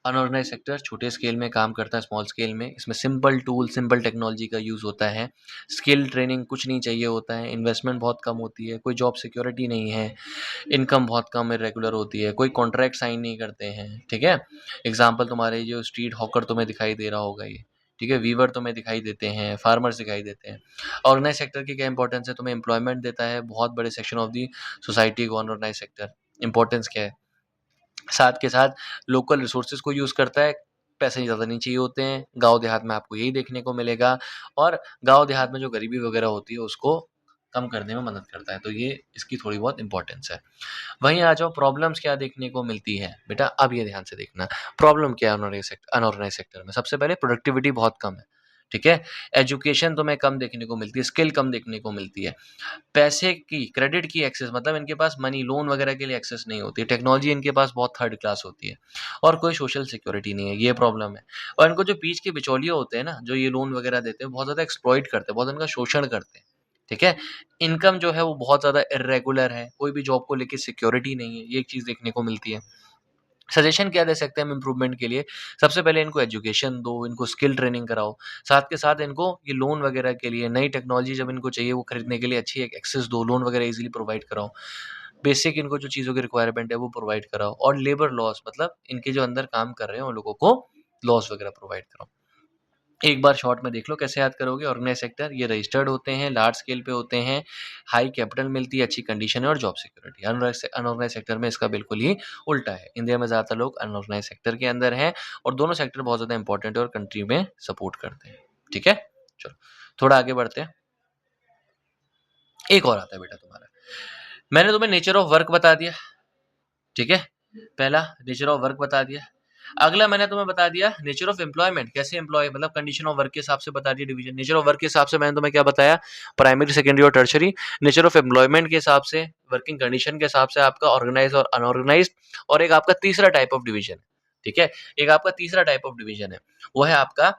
अनऑर्गेनाइज सेक्टर छोटे स्केल में काम करता है, स्मॉल स्केल में। इसमें सिंपल टूल, सिंपल टेक्नोलॉजी का यूज़ होता है। स्किल ट्रेनिंग कुछ नहीं चाहिए होता है। इन्वेस्टमेंट बहुत कम होती है, कोई जॉब सिक्योरिटी नहीं है, इनकम बहुत कम इरेगुलर होती है, कोई कॉन्ट्रैक्ट साइन नहीं करते हैं। ठीक है, एग्जाम्पल तुम्हारे जो स्ट्रीट हॉकर तुम्हें दिखाई दे रहा होगा ये, ठीक है, वीवर तुम्हें दिखाई देते हैं, फार्मर्स दिखाई देते हैं। ऑर्गेनाइज सेक्टर की क्या इंपॉर्टेंस है, तुम्हें एम्प्लॉयमेंट देता है बहुत बड़े सेक्शन ऑफ दी सोसाइटी को। अनऑर्गेनाइज सेक्टर इंपॉर्टेंस क्या है, साथ के साथ लोकल रिसोर्सेज को यूज़ करता है, पैसे ज़्यादा नहीं चाहिए होते हैं। गाँव देहात में आपको यही देखने को मिलेगा, और गाँव देहात में जो गरीबी वगैरह होती है उसको कम करने में मदद करता है, तो ये इसकी थोड़ी बहुत इंपॉर्टेंस है। वहीं आ जाओ, प्रॉब्लम्स क्या देखने को मिलती है बेटा, अब ये ध्यान से देखना। प्रॉब्लम क्या है अनऑर्गेनाइज सेक्टर में? सबसे पहले प्रोडक्टिविटी बहुत कम है, ठीक है, एजुकेशन तुम्हें कम देखने को मिलती है, स्किल कम देखने को मिलती है, पैसे की, क्रेडिट की एक्सेस, मतलब इनके पास मनी, लोन वगैरह के लिए एक्सेस नहीं होती है, टेक्नोलॉजी इनके पास बहुत थर्ड क्लास होती है, और कोई सोशल सिक्योरिटी नहीं है, ये प्रॉब्लम है। और इनको जो बीच के बिचौलिए होते हैं ना, जो ये लोन वगैरह देते हैं, बहुत ज़्यादा एक्सप्लॉइट करते हैं, बहुत इनका शोषण करते हैं। ठीक है, इनकम जो है वो बहुत ज़्यादा इर्रेगुलर है, कोई भी जॉब को लेके सिक्योरिटी नहीं है, ये एक चीज़ देखने को मिलती है। सजेशन क्या दे सकते हैं हम इम्प्रूवमेंट के लिए? सबसे पहले इनको एजुकेशन दो, इनको स्किल ट्रेनिंग कराओ, साथ के साथ इनको ये लोन वगैरह के लिए नई टेक्नोलॉजी जब इनको चाहिए वो खरीदने के लिए अच्छी एक एक्सेस दो, लोन वगैरह ईज़िली प्रोवाइड कराओ। बेसिक इनको जो चीज़ों की रिक्वायरमेंट है वो प्रोवाइड कराओ, और लेबर लॉस, मतलब इनके जो अंदर काम कर रहे हैं उन लोगों को लॉस वगैरह प्रोवाइड कराओ। एक बार शॉर्ट में देख लो कैसे याद करोगे। ऑर्गेनाइज सेक्टर ये रजिस्टर्ड होते हैं, लार्ज स्केल पे होते हैं, हाई कैपिटल मिलती है, अच्छी कंडीशन है और जॉब सिक्योरिटी। अनऑर्गेनाइज सेक्टर में इसका बिल्कुल ही उल्टा है। इंडिया में ज़्यादातर लोग अनऑर्गेनाइज सेक्टर के अंदर हैं, और दोनों सेक्टर बहुत ज़्यादा इंपॉर्टेंट है और कंट्री में सपोर्ट करते हैं। ठीक है, चलो थोड़ा आगे बढ़ते हैं। एक और आता है बेटा तुम्हारा, मैंने तुम्हें नेचर ऑफ वर्क बता दिया, ठीक है, पहला नेचर ऑफ वर्क बता दिया। अगला मैंने तुम्हें बता दिया नेचर ऑफ एम्प्लॉयमेंट, कैसे एम्प्लॉय, मतलब कंडीशन ऑफ वर्क के हिसाब से बता दिया डिवीजन। नेचर ऑफ वर्क के हिसाब से मैंने तुम्हें क्या बताया, प्राइमरी, सेकेंडरी और टर्शरी। नेचर ऑफ एम्प्लॉयमेंट के हिसाब से, वर्किंग कंडीशन के हिसाब से आपका ऑर्गेनाइज और अनऑर्गेनाइज। और एक आपका तीसरा टाइप ऑफ डिवीजन, ठीक है, एक आपका तीसरा टाइप ऑफ डिवीजन है, वो है आपका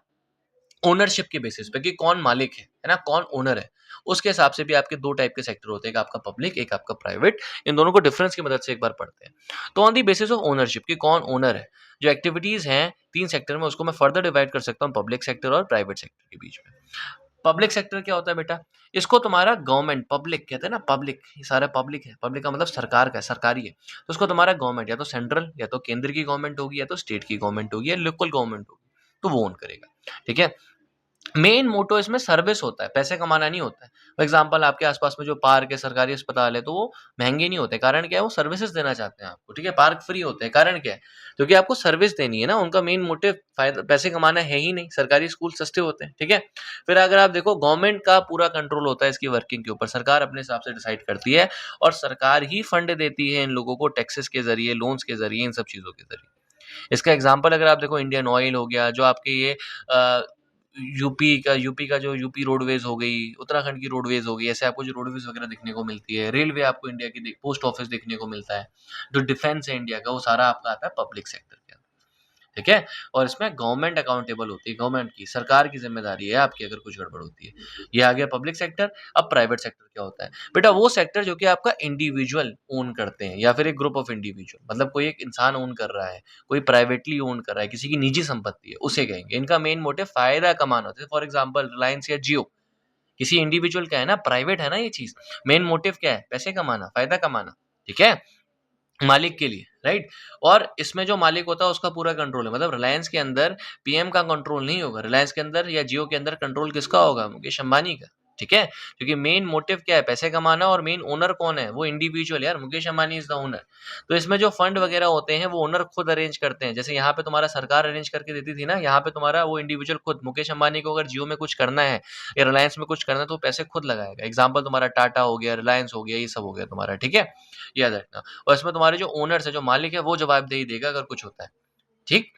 ओनरशिप के बेसिस पे, कि कौन मालिक है ना, कौन ओनर है। उसके हिसाब से भी आपके दो टाइप के सेक्टर होते हैं, एक आपका पब्लिक, एक आपका प्राइवेट। इन दोनों को डिफरेंस की मदद से एक बार पढ़ते हैं। तो on the basis of ownership, कि कौन ओनर है, जो एक्टिविटीज हैं तीन सेक्टर में, उसको मैं फर्दर डिवाइड कर सकता हूँ पब्लिक सेक्टर और प्राइवेट सेक्टर के बीच में। पब्लिक सेक्टर क्या होता है बेटा, इसको तुम्हारा गवर्नमेंट, पब्लिक कहते हैं ना, पब्लिक, ये सारा पब्लिक है, पब्लिक का मतलब सरकार का है, सरकारी है, तो उसको तुम्हारा गवर्नमेंट या तो सेंट्रल, या तो केंद्र की गवर्नमेंट होगी, या तो स्टेट की गवर्नमेंट होगी, या लोकल गवर्नमेंट होगी, तो वो ओन करेगा। ठीक है, मेन मोटो इसमें सर्विस होता है, पैसे कमाना नहीं होता है। फॉर एग्जाम्पल आपके आसपास में जो पार्क है, सरकारी अस्पताल है, तो वो महंगे नहीं होते। कारण क्या है, वो सर्विसेज देना चाहते हैं आपको। ठीक है, पार्क फ्री होते हैं, कारण क्या है, क्योंकि आपको सर्विस देनी है ना, उनका मेन मोटिव फायदा पैसे कमाना है ही नहीं। सरकारी स्कूल सस्ते होते हैं। ठीक है, फिर अगर आप देखो, गवर्नमेंट का पूरा कंट्रोल होता है इसकी वर्किंग के ऊपर, सरकार अपने हिसाब से डिसाइड करती है, और सरकार ही फंड देती है इन लोगों को टैक्सेस के जरिए, लोन्स के जरिए, इन सब चीजों के जरिए। इसका एग्जांपल अगर आप देखो इंडियन ऑयल हो गया, जो आपके ये यूपी का जो यूपी रोडवेज हो गई, उत्तराखंड की रोडवेज हो गई, ऐसे आपको जो रोडवेज वगैरह देखने को मिलती है, रेलवे आपको इंडिया की पोस्ट ऑफिस देखने को मिलता है, जो डिफेंस है इंडिया का वो सारा आपका आता है पब्लिक सेक्टर के अंदर, ठीक है। और इसमें गवर्नमेंट अकाउंटेबल होती है, गवर्नमेंट की, सरकार की जिम्मेदारी है आपकी अगर कुछ गड़बड़ होती है। ये आ गया पब्लिक सेक्टर। अब प्राइवेट सेक्टर क्या होता है बेटा? वो सेक्टर जो कि आपका इंडिविजुअल ओन करते हैं या फिर एक ग्रुप ऑफ इंडिविजुअल, मतलब कोई एक इंसान ओन कर रहा है, कोई प्राइवेटली ओन कर रहा है, किसी की निजी संपत्ति है, उसे कहेंगे। इनका मेन मोटिव फायदा कमाना होता है। फॉर एग्जाम्पल रिलायंस या जियो, किसी इंडिविजुअल का है ना, प्राइवेट है ना ये चीज, मेन मोटिव क्या है? पैसे कमाना, फायदा कमाना, ठीक है, मालिक के लिए, राइट। और इसमें जो मालिक होता है उसका पूरा कंट्रोल है, मतलब रिलायंस के अंदर पीएम का कंट्रोल नहीं होगा, रिलायंस के अंदर या जियो के अंदर कंट्रोल किसका होगा? मुकेश अंबानी का, ठीक है। क्योंकि मेन मोटिव क्या है? पैसे कमाना। और मेन ओनर कौन है? वो इंडिविजुअल यार, Mukesh Ambani is the owner. तो इसमें जो फंड वगैरह होते हैं वो ओनर खुद अरेंज करते हैं। जैसे यहाँ पे तुम्हारा सरकार अरेंज करके देती थी ना, यहाँ पे तुम्हारा वो इंडिविजुअल खुद, मुकेश अंबानी को अगर जियो में कुछ करना है या रिलायंस में कुछ करना है तो पैसे खुद लगाएगा। एग्जाम्पल तुम्हारा टाटा हो गया, रिलायंस हो गया, ये सब हो गया तुम्हारा, ठीक है, याद रखना। और इसमें तुम्हारे जो ओनर्स है, जो मालिक है, वो जवाबदेही देगा अगर कुछ होता है, ठीक।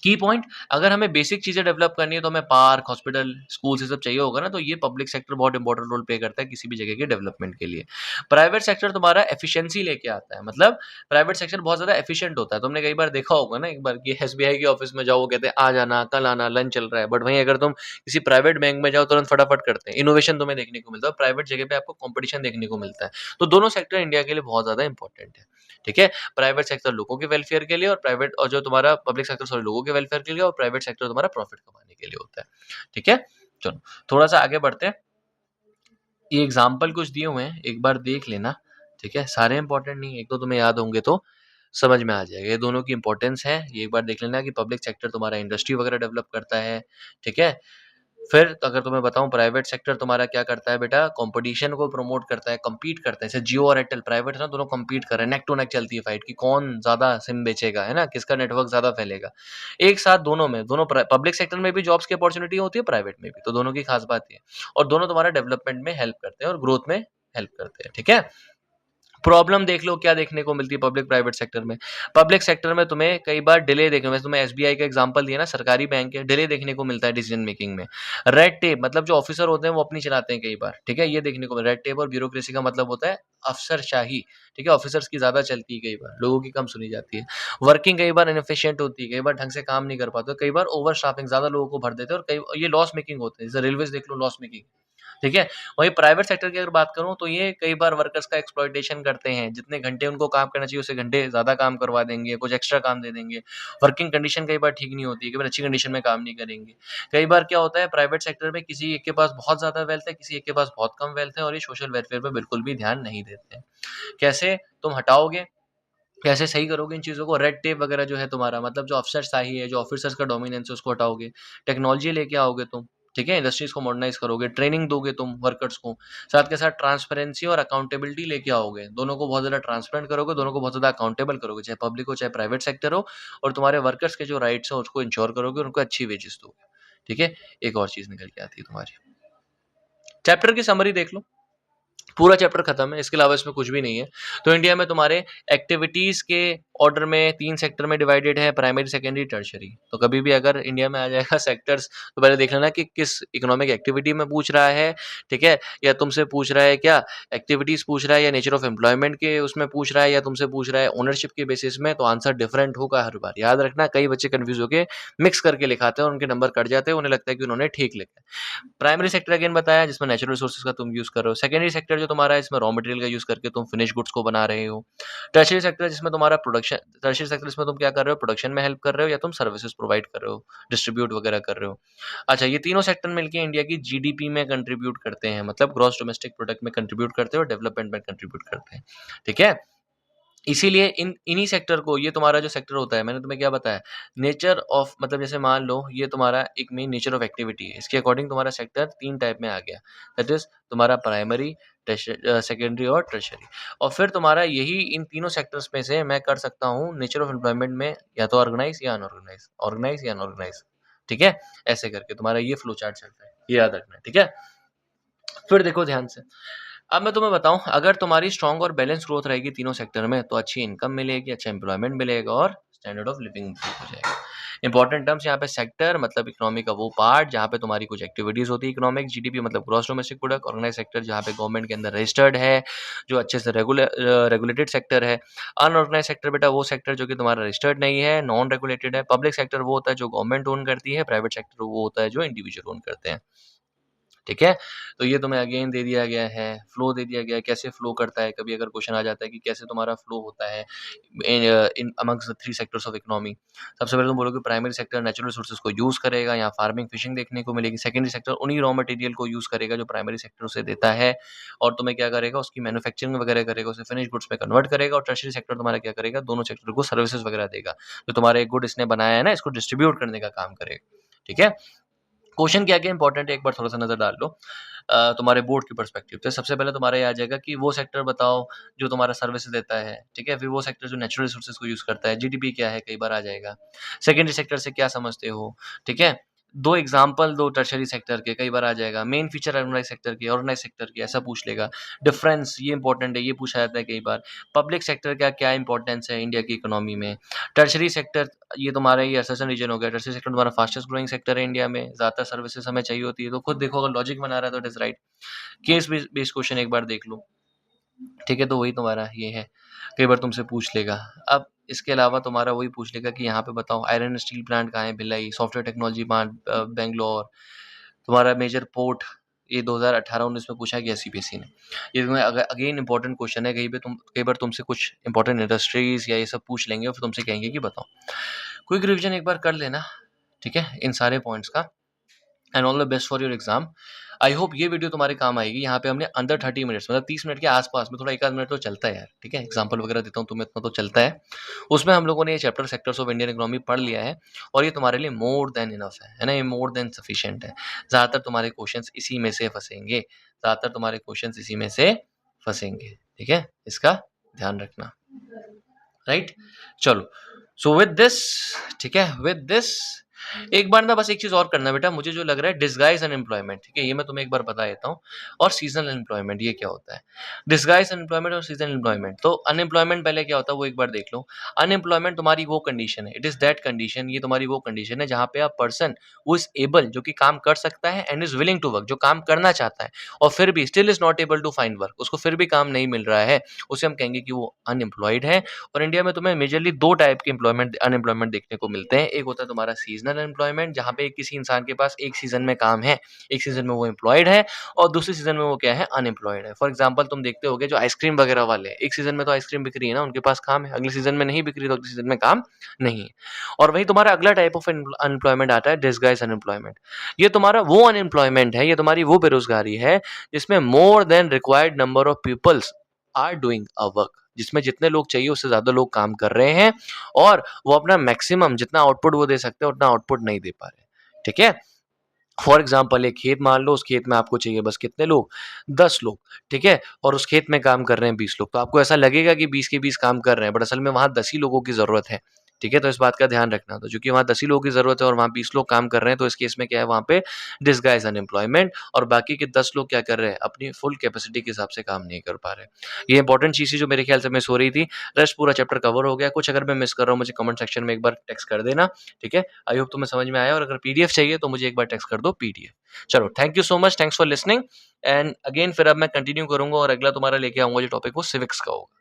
की पॉइंट, अगर हमें बेसिक चीजें डेवलप करनी है तो हमें पार्क, हॉस्पिटल, स्कूल से सब चाहिए होगा ना, तो ये पब्लिक सेक्टर बहुत इंपॉर्टेंट रोल प्ले करता है किसी भी जगह के डेवलपमेंट के लिए। प्राइवेट सेक्टर तुम्हारा एफिशिएंसी लेके आता है, मतलब प्राइवेट सेक्टर बहुत ज्यादा एफिशिएंट होता है। तुमने कई बार देखा होगा ना, एक बार कि एसबीआई के ऑफिस में जाओ, वो कहते हैं आ जाना, कल आना, लंच चल रहा है। बट वहीं अगर तुम किसी प्राइवेट बैंक में जाओ, तुरंत फटाफट करते हैं, इनोवेशन तुम्हें देखने को मिलता है, प्राइवेट जगह पे आपको कॉम्पिटिशन देखने को मिलता है। तो दोनों सेक्टर इंडिया के लिए बहुत ज्यादा इंपॉर्टेंट है, ठीक है। प्राइवेट सेक्टर लोगों के वेलफेयर के लिए, और प्राइवेट, और जो तुम्हारा पब्लिक सेक्टर सॉरी लोगों के वेलफेयर के लिए, और प्राइवेट सेक्टर तुम्हारा प्रॉफिट कमाने के लिए होता है, ठीक है। चलो थोड़ा सा आगे बढ़ते हैं। ये एग्जाम्पल कुछ दिए हुए हैं, एक बार देख लेना, ठीक है। सारे इंपॉर्टेंट नहीं, एक दो तुम्हें याद होंगे तो समझ में आ जाएगा। ये दोनों की इंपॉर्टेंस है, ये एक बार देख लेना कि पब्लिक सेक्टर तुम्हारा इंडस्ट्री वगैरह डेवलप करता है, ठीक है। फिर तो अगर तुम्हें बताऊं, प्राइवेट सेक्टर तुम्हारा क्या करता है बेटा? कंपटीशन को प्रमोट करता है, compete करता है। जैसे जियो और एयरटेल प्राइवेट है ना, दोनों compete कर रहे हैं, नेक टू नेक चलती है फाइट कि कौन ज्यादा सिम बेचेगा, है ना, किसका नेटवर्क ज्यादा फैलेगा। एक साथ दोनों में, दोनों पब्लिक सेक्टर में भी जॉब्स की अपॉर्चुनिटी होती है, प्राइवेट में भी, तो दोनों की खास बात है। और दोनों तुम्हारा डेवलपमेंट में हेल्प करते हैं और ग्रोथ में हेल्प करते हैं, ठीक है। प्रॉब्लम देख लो क्या देखने को मिलती है पब्लिक प्राइवेट सेक्टर में। पब्लिक सेक्टर में तुम्हें कई बार डिले देखने में, तुम्हें एसबीआई का एग्जांपल दिया ना, सरकारी बैंक है, डिले देखने को मिलता है डिसीजन मेकिंग में। रेड टेप, मतलब जो ऑफिसर होते हैं वो अपनी चलाते हैं कई बार, ठीक है, ये देखने को मिलता है। रेड टेप और ब्यूरोक्रेसी का मतलब होता है अफसरशाही, ठीक है। ऑफिसर्स की ज्यादा चलती है, कई बार लोगों की कम सुनी जाती है। वर्किंग कई बार इनएफिशिएंट होती है, कई बार ढंग से काम नहीं कर पाते, कई बार ओवर स्टाफिंग, ज्यादा लोगों को भर देते हैं, और कई ये लॉस मेकिंग होते हैं। जैसे रेलवेज देख लो, लॉस मेकिंग, ठीक है। वहीं प्राइवेट सेक्टर की अगर बात करूं तो ये कई बार वर्कर्स का एक्सप्लॉइटेशन करते हैं, जितने घंटे उनको काम करना चाहिए उससे घंटे ज्यादा काम करवा देंगे, कुछ एक्स्ट्रा काम दे देंगे। वर्किंग कंडीशन कई बार ठीक नहीं होती है, कई बार अच्छी कंडीशन में काम नहीं करेंगे। कई बार क्या होता है प्राइवेट सेक्टर में, किसी एक के पास बहुत ज्यादा वेल्थ है, किसी एक के पास बहुत कम वेल्थ है, और ये सोशल वेलफेयर पे बिल्कुल भी ध्यान नहीं देते हैं। कैसे तुम हटाओगे, कैसे सही करोगे इन चीज़ों को? रेड टेप वगैरह जो है तुम्हारा, मतलब जो अफसरशाही है, जो ऑफिसर्स का डोमिनेंस है, उसको हटाओगे। टेक्नोलॉजी लेके आओगे तुम, ठीक है, इंडस्ट्रीज को मॉडर्नाइज करोगे, ट्रेनिंग दोगे तुम वर्कर्स को, साथ के साथ ट्रांसपेरेंसी और अकाउंटेबिलिटी लेके आओगे, दोनों को बहुत ज़्यादा ट्रांसपेरेंट करोगे, दोनों को बहुत ज़्यादा अकाउंटेबल करोगे, चाहे पब्लिक हो चाहे प्राइवेट सेक्टर हो। और तुम्हारे वर्कर्स के जो राइट्स हैं उसको इंश्योर करोगे, उनको अच्छी वेजेस दोगे, ठीक है। एक और चीज़ निकल के आती है तुम्हारी, चैप्टर की समरी देख लो, पूरा चैप्टर खत्म है, इसके अलावा इसमें कुछ भी नहीं है। तो इंडिया में तुम्हारे एक्टिविटीज के ऑर्डर में 3 सेक्टर में डिवाइडेड है, प्राइमरी, सेकेंडरी, टर्शियरी। तो कभी भी अगर इंडिया में आ जाएगा सेक्टर्स, तो पहले देख लेना कि किस इकोनॉमिक एक्टिविटी में पूछ रहा है, ठीक है, या तुमसे पूछ रहा है क्या एक्टिविटीज पूछ रहा है, या नेचर ऑफ एम्प्लॉयमेंट के उसमें पूछ रहा है, या तुमसे पूछ रहा है ओनरशिप के बेसिस में। तो आंसर डिफरेंट होगा हर बार, याद रखना। कई बच्चे कंफ्यूज होकर मिक्स करके लिखाते हैं और उनके नंबर कट जाते हैं, उन्हें लगता है कि उन्होंने ठीक लिखा है। प्राइमरी सेक्टर अगेन बताया, जिसमें नेचुरल रिसोर्सेज का तुम यूज कर रहे हो। सेकेंडरी सेक्टर जो तुम्हारा है, इसमें रॉ मटेरियल का यूज करके तुम फिनिश गुड्स को बना रहे हो। टर्शियरी सेक्टर जिसमें तुम्हारा प्रोडक्शन, टर्शियरी सेक्टर इसमें तुम क्या कर रहे हो? प्रोडक्शन में हेल्प कर रहे हो, या तुम सर्विसेज प्रोवाइड कर रहे हो, डिस्ट्रीब्यूट वगैरह कर रहे हो। अच्छा, ये तीनों सेक्टर मिलकर इंडिया की जीडीपी में कंट्रीब्यूट करते हैं, मतलब ग्रॉस डोमेस्टिक प्रोडक्ट में कंट्रीब्यूट करते हैं और डेवलपमेंट में कंट्रीब्यूट करते हैं, ठीक है। इसीलिए इन्हीं सेक्टर को, ये तुम्हारा जो सेक्टर होता है, मैंने तुम्हें क्या बताया, नेचर ऑफ, मतलब जैसे मान लो ये तुम्हारा एक मेन नेचर ऑफ एक्टिविटी है, इसके अकॉर्डिंग तुम्हारा सेक्टर 3 टाइप में आ गया। दैट इज तुम्हारा प्राइमरी, सेकेंडरी और टर्शियरी। और फिर तुम्हारा यही इन तीनों सेक्टर्स में से मैं कर सकता हूँ नेचर ऑफ एम्प्लॉयमेंट में, या तो ऑर्गेनाइज या अनऑर्गेनाइज, ऑर्गेनाइज या अनऑर्गेनाइज, ठीक है। ऐसे करके तुम्हारा ये फ्लो चार्ट चलता है, ये याद रखना, ठीक है। फिर देखो ध्यान से, अब मैं तुम्हें बताऊं, अगर तुम्हारी स्ट्रांग और बैलेंस ग्रोथ रहेगी तीनों सेक्टर में, तो अच्छी इनकम मिलेगी, अच्छा एम्प्लॉयमेंट मिलेगा और स्टैंडर्ड ऑफ लिविंग इंप्रूव हो जाएगा। इंपॉर्टेंट टर्म्स यहाँ पे सेक्टर मतलब इकोनॉमी का वो पार्ट जहाँ पे तुम्हारी कुछ एक्टिविटीज होती है इकोनॉमिक, जीडीपी मतलब gross domestic product, organise sector जहाँ पे गवर्नमेंट के अंदर रजिस्टर्ड है, जो अच्छे से रेगुलेटेड सेक्टर है। अनऑर्गेनाइज सेक्टर बेटा वो सेक्टर जो कि तुम्हारा रजिस्टर्ड नहीं है, नॉन रेगुलेटेड है। पब्लिक सेक्टर वो होता है जो गवर्नमेंट ओन करती है, प्राइवेट सेक्टर वो होता है जो इंडिविजुअल ओन करते हैं। ठीक है, तो ये तुम्हें अगेन दे दिया गया है, फ्लो दे दिया गया है, कैसे फ्लो करता है। कभी अगर क्वेश्चन आ जाता है कि कैसे तुम्हारा फ्लो होता है इन amongst the three sectors of economy. सबसे पहले तुम बोलोगे प्राइमरी सेक्टर नेचुरल रिसोर्सेज को यूज करेगा, यहाँ फार्मिंग फिशिंग देखने को मिलेगी। सेकेंडरी सेक्टर उन्हीं रॉ मटेरियल को यूज करेगा जो प्राइमरी सेक्टर उसे देता है, और तुम्हें क्या करेगा, उसकी मैन्युफैक्चरिंग वगैरह करेगा, उसे फिनिश गुड्स में कन्वर्ट करेगा। और टर्शियरी सेक्टर तुम्हारा क्या करेगा, दोनों सेक्टर को सर्विसेज वगैरह देगा, जो तुम्हारा एक गुड इसने बनाया है ना, इसको डिस्ट्रीब्यूट करने का काम करेगा। ठीक है, क्वेश्चन क्या क्या इंपॉर्टेंट है एक बार थोड़ा सा नजर डाल लो तुम्हारे बोर्ड की पर्सपेक्टिव से। सबसे पहले तुम्हारा ये आ जाएगा कि वो सेक्टर बताओ जो तुम्हारा सर्विस देता है। ठीक है, फिर वो सेक्टर जो नेचुरल रिसोर्सेज को यूज करता है, जीडीपी क्या है कई बार आ जाएगा। सेकेंडरी सेक्टर से क्या समझते हो। ठीक है, दो एग्जाम्पल दो टर्शरी सेक्टर के, कई बार आ जाएगा। मेन फीचर ऑर्गेनाइज सेक्टर के, ऑर्गेनाइज सेक्टर के, ऐसा पूछ लेगा। डिफरेंस ये इंपॉर्टेंट है, ये पूछा जाता है कई बार। पब्लिक सेक्टर का क्या इंपॉर्टेंस है इंडिया की इकोनॉमी में। टर्शरी सेक्टर ये तुम्हारा ये असर्शन रीजन हो गया। टर्शरी सेक्टर तुम्हारा फास्टेस्ट ग्रोइंग सेक्टर है इंडिया में, ज्यादातर सर्विसेज हमें चाहिए होती है। तो खुद देखो अगर लॉजिक बना रहा है तो it is right. Case based question एक बार देख लो। ठीक है, तो वही तुम्हारा ये है, कई बार तुमसे पूछ लेगा। अब इसके अलावा तुम्हारा वही पूछ लेगा कि यहाँ पे बताओ आयरन स्टील प्लांट कहाँ है, Bhilai. Software technology plant Bangalore. तुम्हारा मेजर पोर्ट ये 2018-19 में पूछा गया सीबीएसई ने। ये तुम्हें अगेन इंपॉर्टेंट क्वेश्चन है, कई बार तुमसे कुछ इंपॉर्टेंट इंडस्ट्रीज या ये सब पूछ लेंगे और फिर तुमसे कहेंगे कि बताओ। क्विक रिविजन एक बार कर लेना, ठीक है, इन सारे पॉइंट्स का। And all the best for your exam. I hope ये वीडियो तुम्हारे काम आएगी। यहाँ पे हमने अंडर 30 मिनट्स मतलब 30 मिनट के आसपास में, थोड़ा एक आध मिनट तो चलता है यार, ठीक है, एग्जाम्पल वगैरह देता हूँ तुम्हें, इतना तो चलता है। उसमें हम लोगों ने ये chapter sectors of Indian economy पढ़ लिया है, और ये तुम्हारे लिए मोर देन इनफ है ना, ये मोर देन सफिशिएंट है। ज़्यादातर तुम्हारे क्वेश्चन इसी में से फंसेंगे, ज़्यादातर तुम्हारे क्वेश्चन इसी में से फंसेंगे। ठीक है, इसका ध्यान रखना। राइट, चलो। सो विद दिस, ठीक है, विद दिस एक बार ना बस एक चीज और करना बेटा, मुझे जो लग रहा है डिस्गाइज अनएम्प्लॉयमेंट, ठीक है, ये मैं तुम्हें एक बार बता देता हूँ। और सीजनल अनएम्प्लॉयमेंट ये क्या होता है। डिस्गाइज अनएम्प्लॉयमेंट और सीजनल एम्प्लॉयमेंट। तो अनएम्प्लॉयमेंट पहले क्या होता है वो एक बार देख लो। अनएम्प्लॉयमेंट तुम्हारी वो कंडीशन है, इट इज दैट कंडीशन, ये तुम्हारी वो कंडीशन है जहाँ पे आप पर्सन वो इज एबल, जो कि काम कर सकता है, and is willing to work, जो काम करना चाहता है, और फिर भी still is not able to find work, उसको फिर भी काम नहीं मिल रहा है, उसे हम कहेंगे कि वो अनएम्प्लॉयड है। और इंडिया में तुम्हें मेजरली दो टाइप के एम्प्लॉयमेंट अनएम्प्लॉयमेंट देखने को मिलते हैं। एक होता है तुम्हारा सीजनल एम्प्लॉयमेंट, जहाँ पे किसी इंसान के पास एक सीजन में काम है, एक सीजन में वो एम्प्लॉयड है, और दूसरे सीजन में वो क्या है, अनएम्प्लॉयड है। फॉर एग्जाम्पल तुम देखते होगे जो आइसक्रीम वगैरह वाले हैं, एक सीजन में तो आइसक्रीम बिक रही है ना, उनके पास काम है, अगले सीजन में नहीं बिक रही तो अगले सीजन में काम नहीं है। और वही तुम्हारा अगला टाइप ऑफ अनएम्प्लॉयमेंट आता है, डिस्गाइज अनएम्प्लॉयमेंट। ये तुम्हारा वो अनएम्प्लॉयमेंट है, ये तुम्हारी वो बेरोजगारी है जिसमें more than required number of peoples are doing a work, जिसमें जितने लोग चाहिए उससे ज्यादा लोग काम कर रहे हैं, और वो अपना मैक्सिमम जितना आउटपुट वो दे सकते हैं उतना आउटपुट नहीं दे पा रहे। ठीक है, फॉर एग्जाम्पल एक खेत मान लो, उस खेत में आपको चाहिए बस कितने लोग, 10 लोग। ठीक है, और उस खेत में काम कर रहे हैं 20 लोग, तो आपको ऐसा लगेगा कि 20 के 20 काम कर रहे हैं, बट असल में वहां 10 ही लोगों की जरूरत है। ठीक है, तो इस बात का ध्यान रखना। तो चूंकि वहां 10 ही लोगों की जरूरत है और वहां 20 लोग काम कर रहे हैं, तो इस केस में क्या है, वहां पे डिस्गाइज अनएम्प्लॉयमेंट, और बाकी के 10 लोग क्या कर रहे हैं, अपनी फुल कैपेसिटी के हिसाब से काम नहीं कर पा रहे। ये इंपॉर्टेंट चीज थी जो मेरे ख्याल से मिस हो रही थी। रेस्ट पूरा चैप्टर कवर हो गया। कुछ अगर मैं मिस कर रहा हूँ मुझे कमेंट सेक्शन में एक बार टेक्स्ट कर देना। ठीक है, आई होप तुम्हें समझ में आया, और अगर पीडीएफ चाहिए तो मुझे एक बार टेक्स्ट कर दो पीडीएफ। चलो, thank you so much, thanks for listening. And again फिर अब मैं कंटिन्यू करूंगा, और अगला तुम्हारा लेके आऊंगा जो टॉपिक वो सिविक्स का होगा।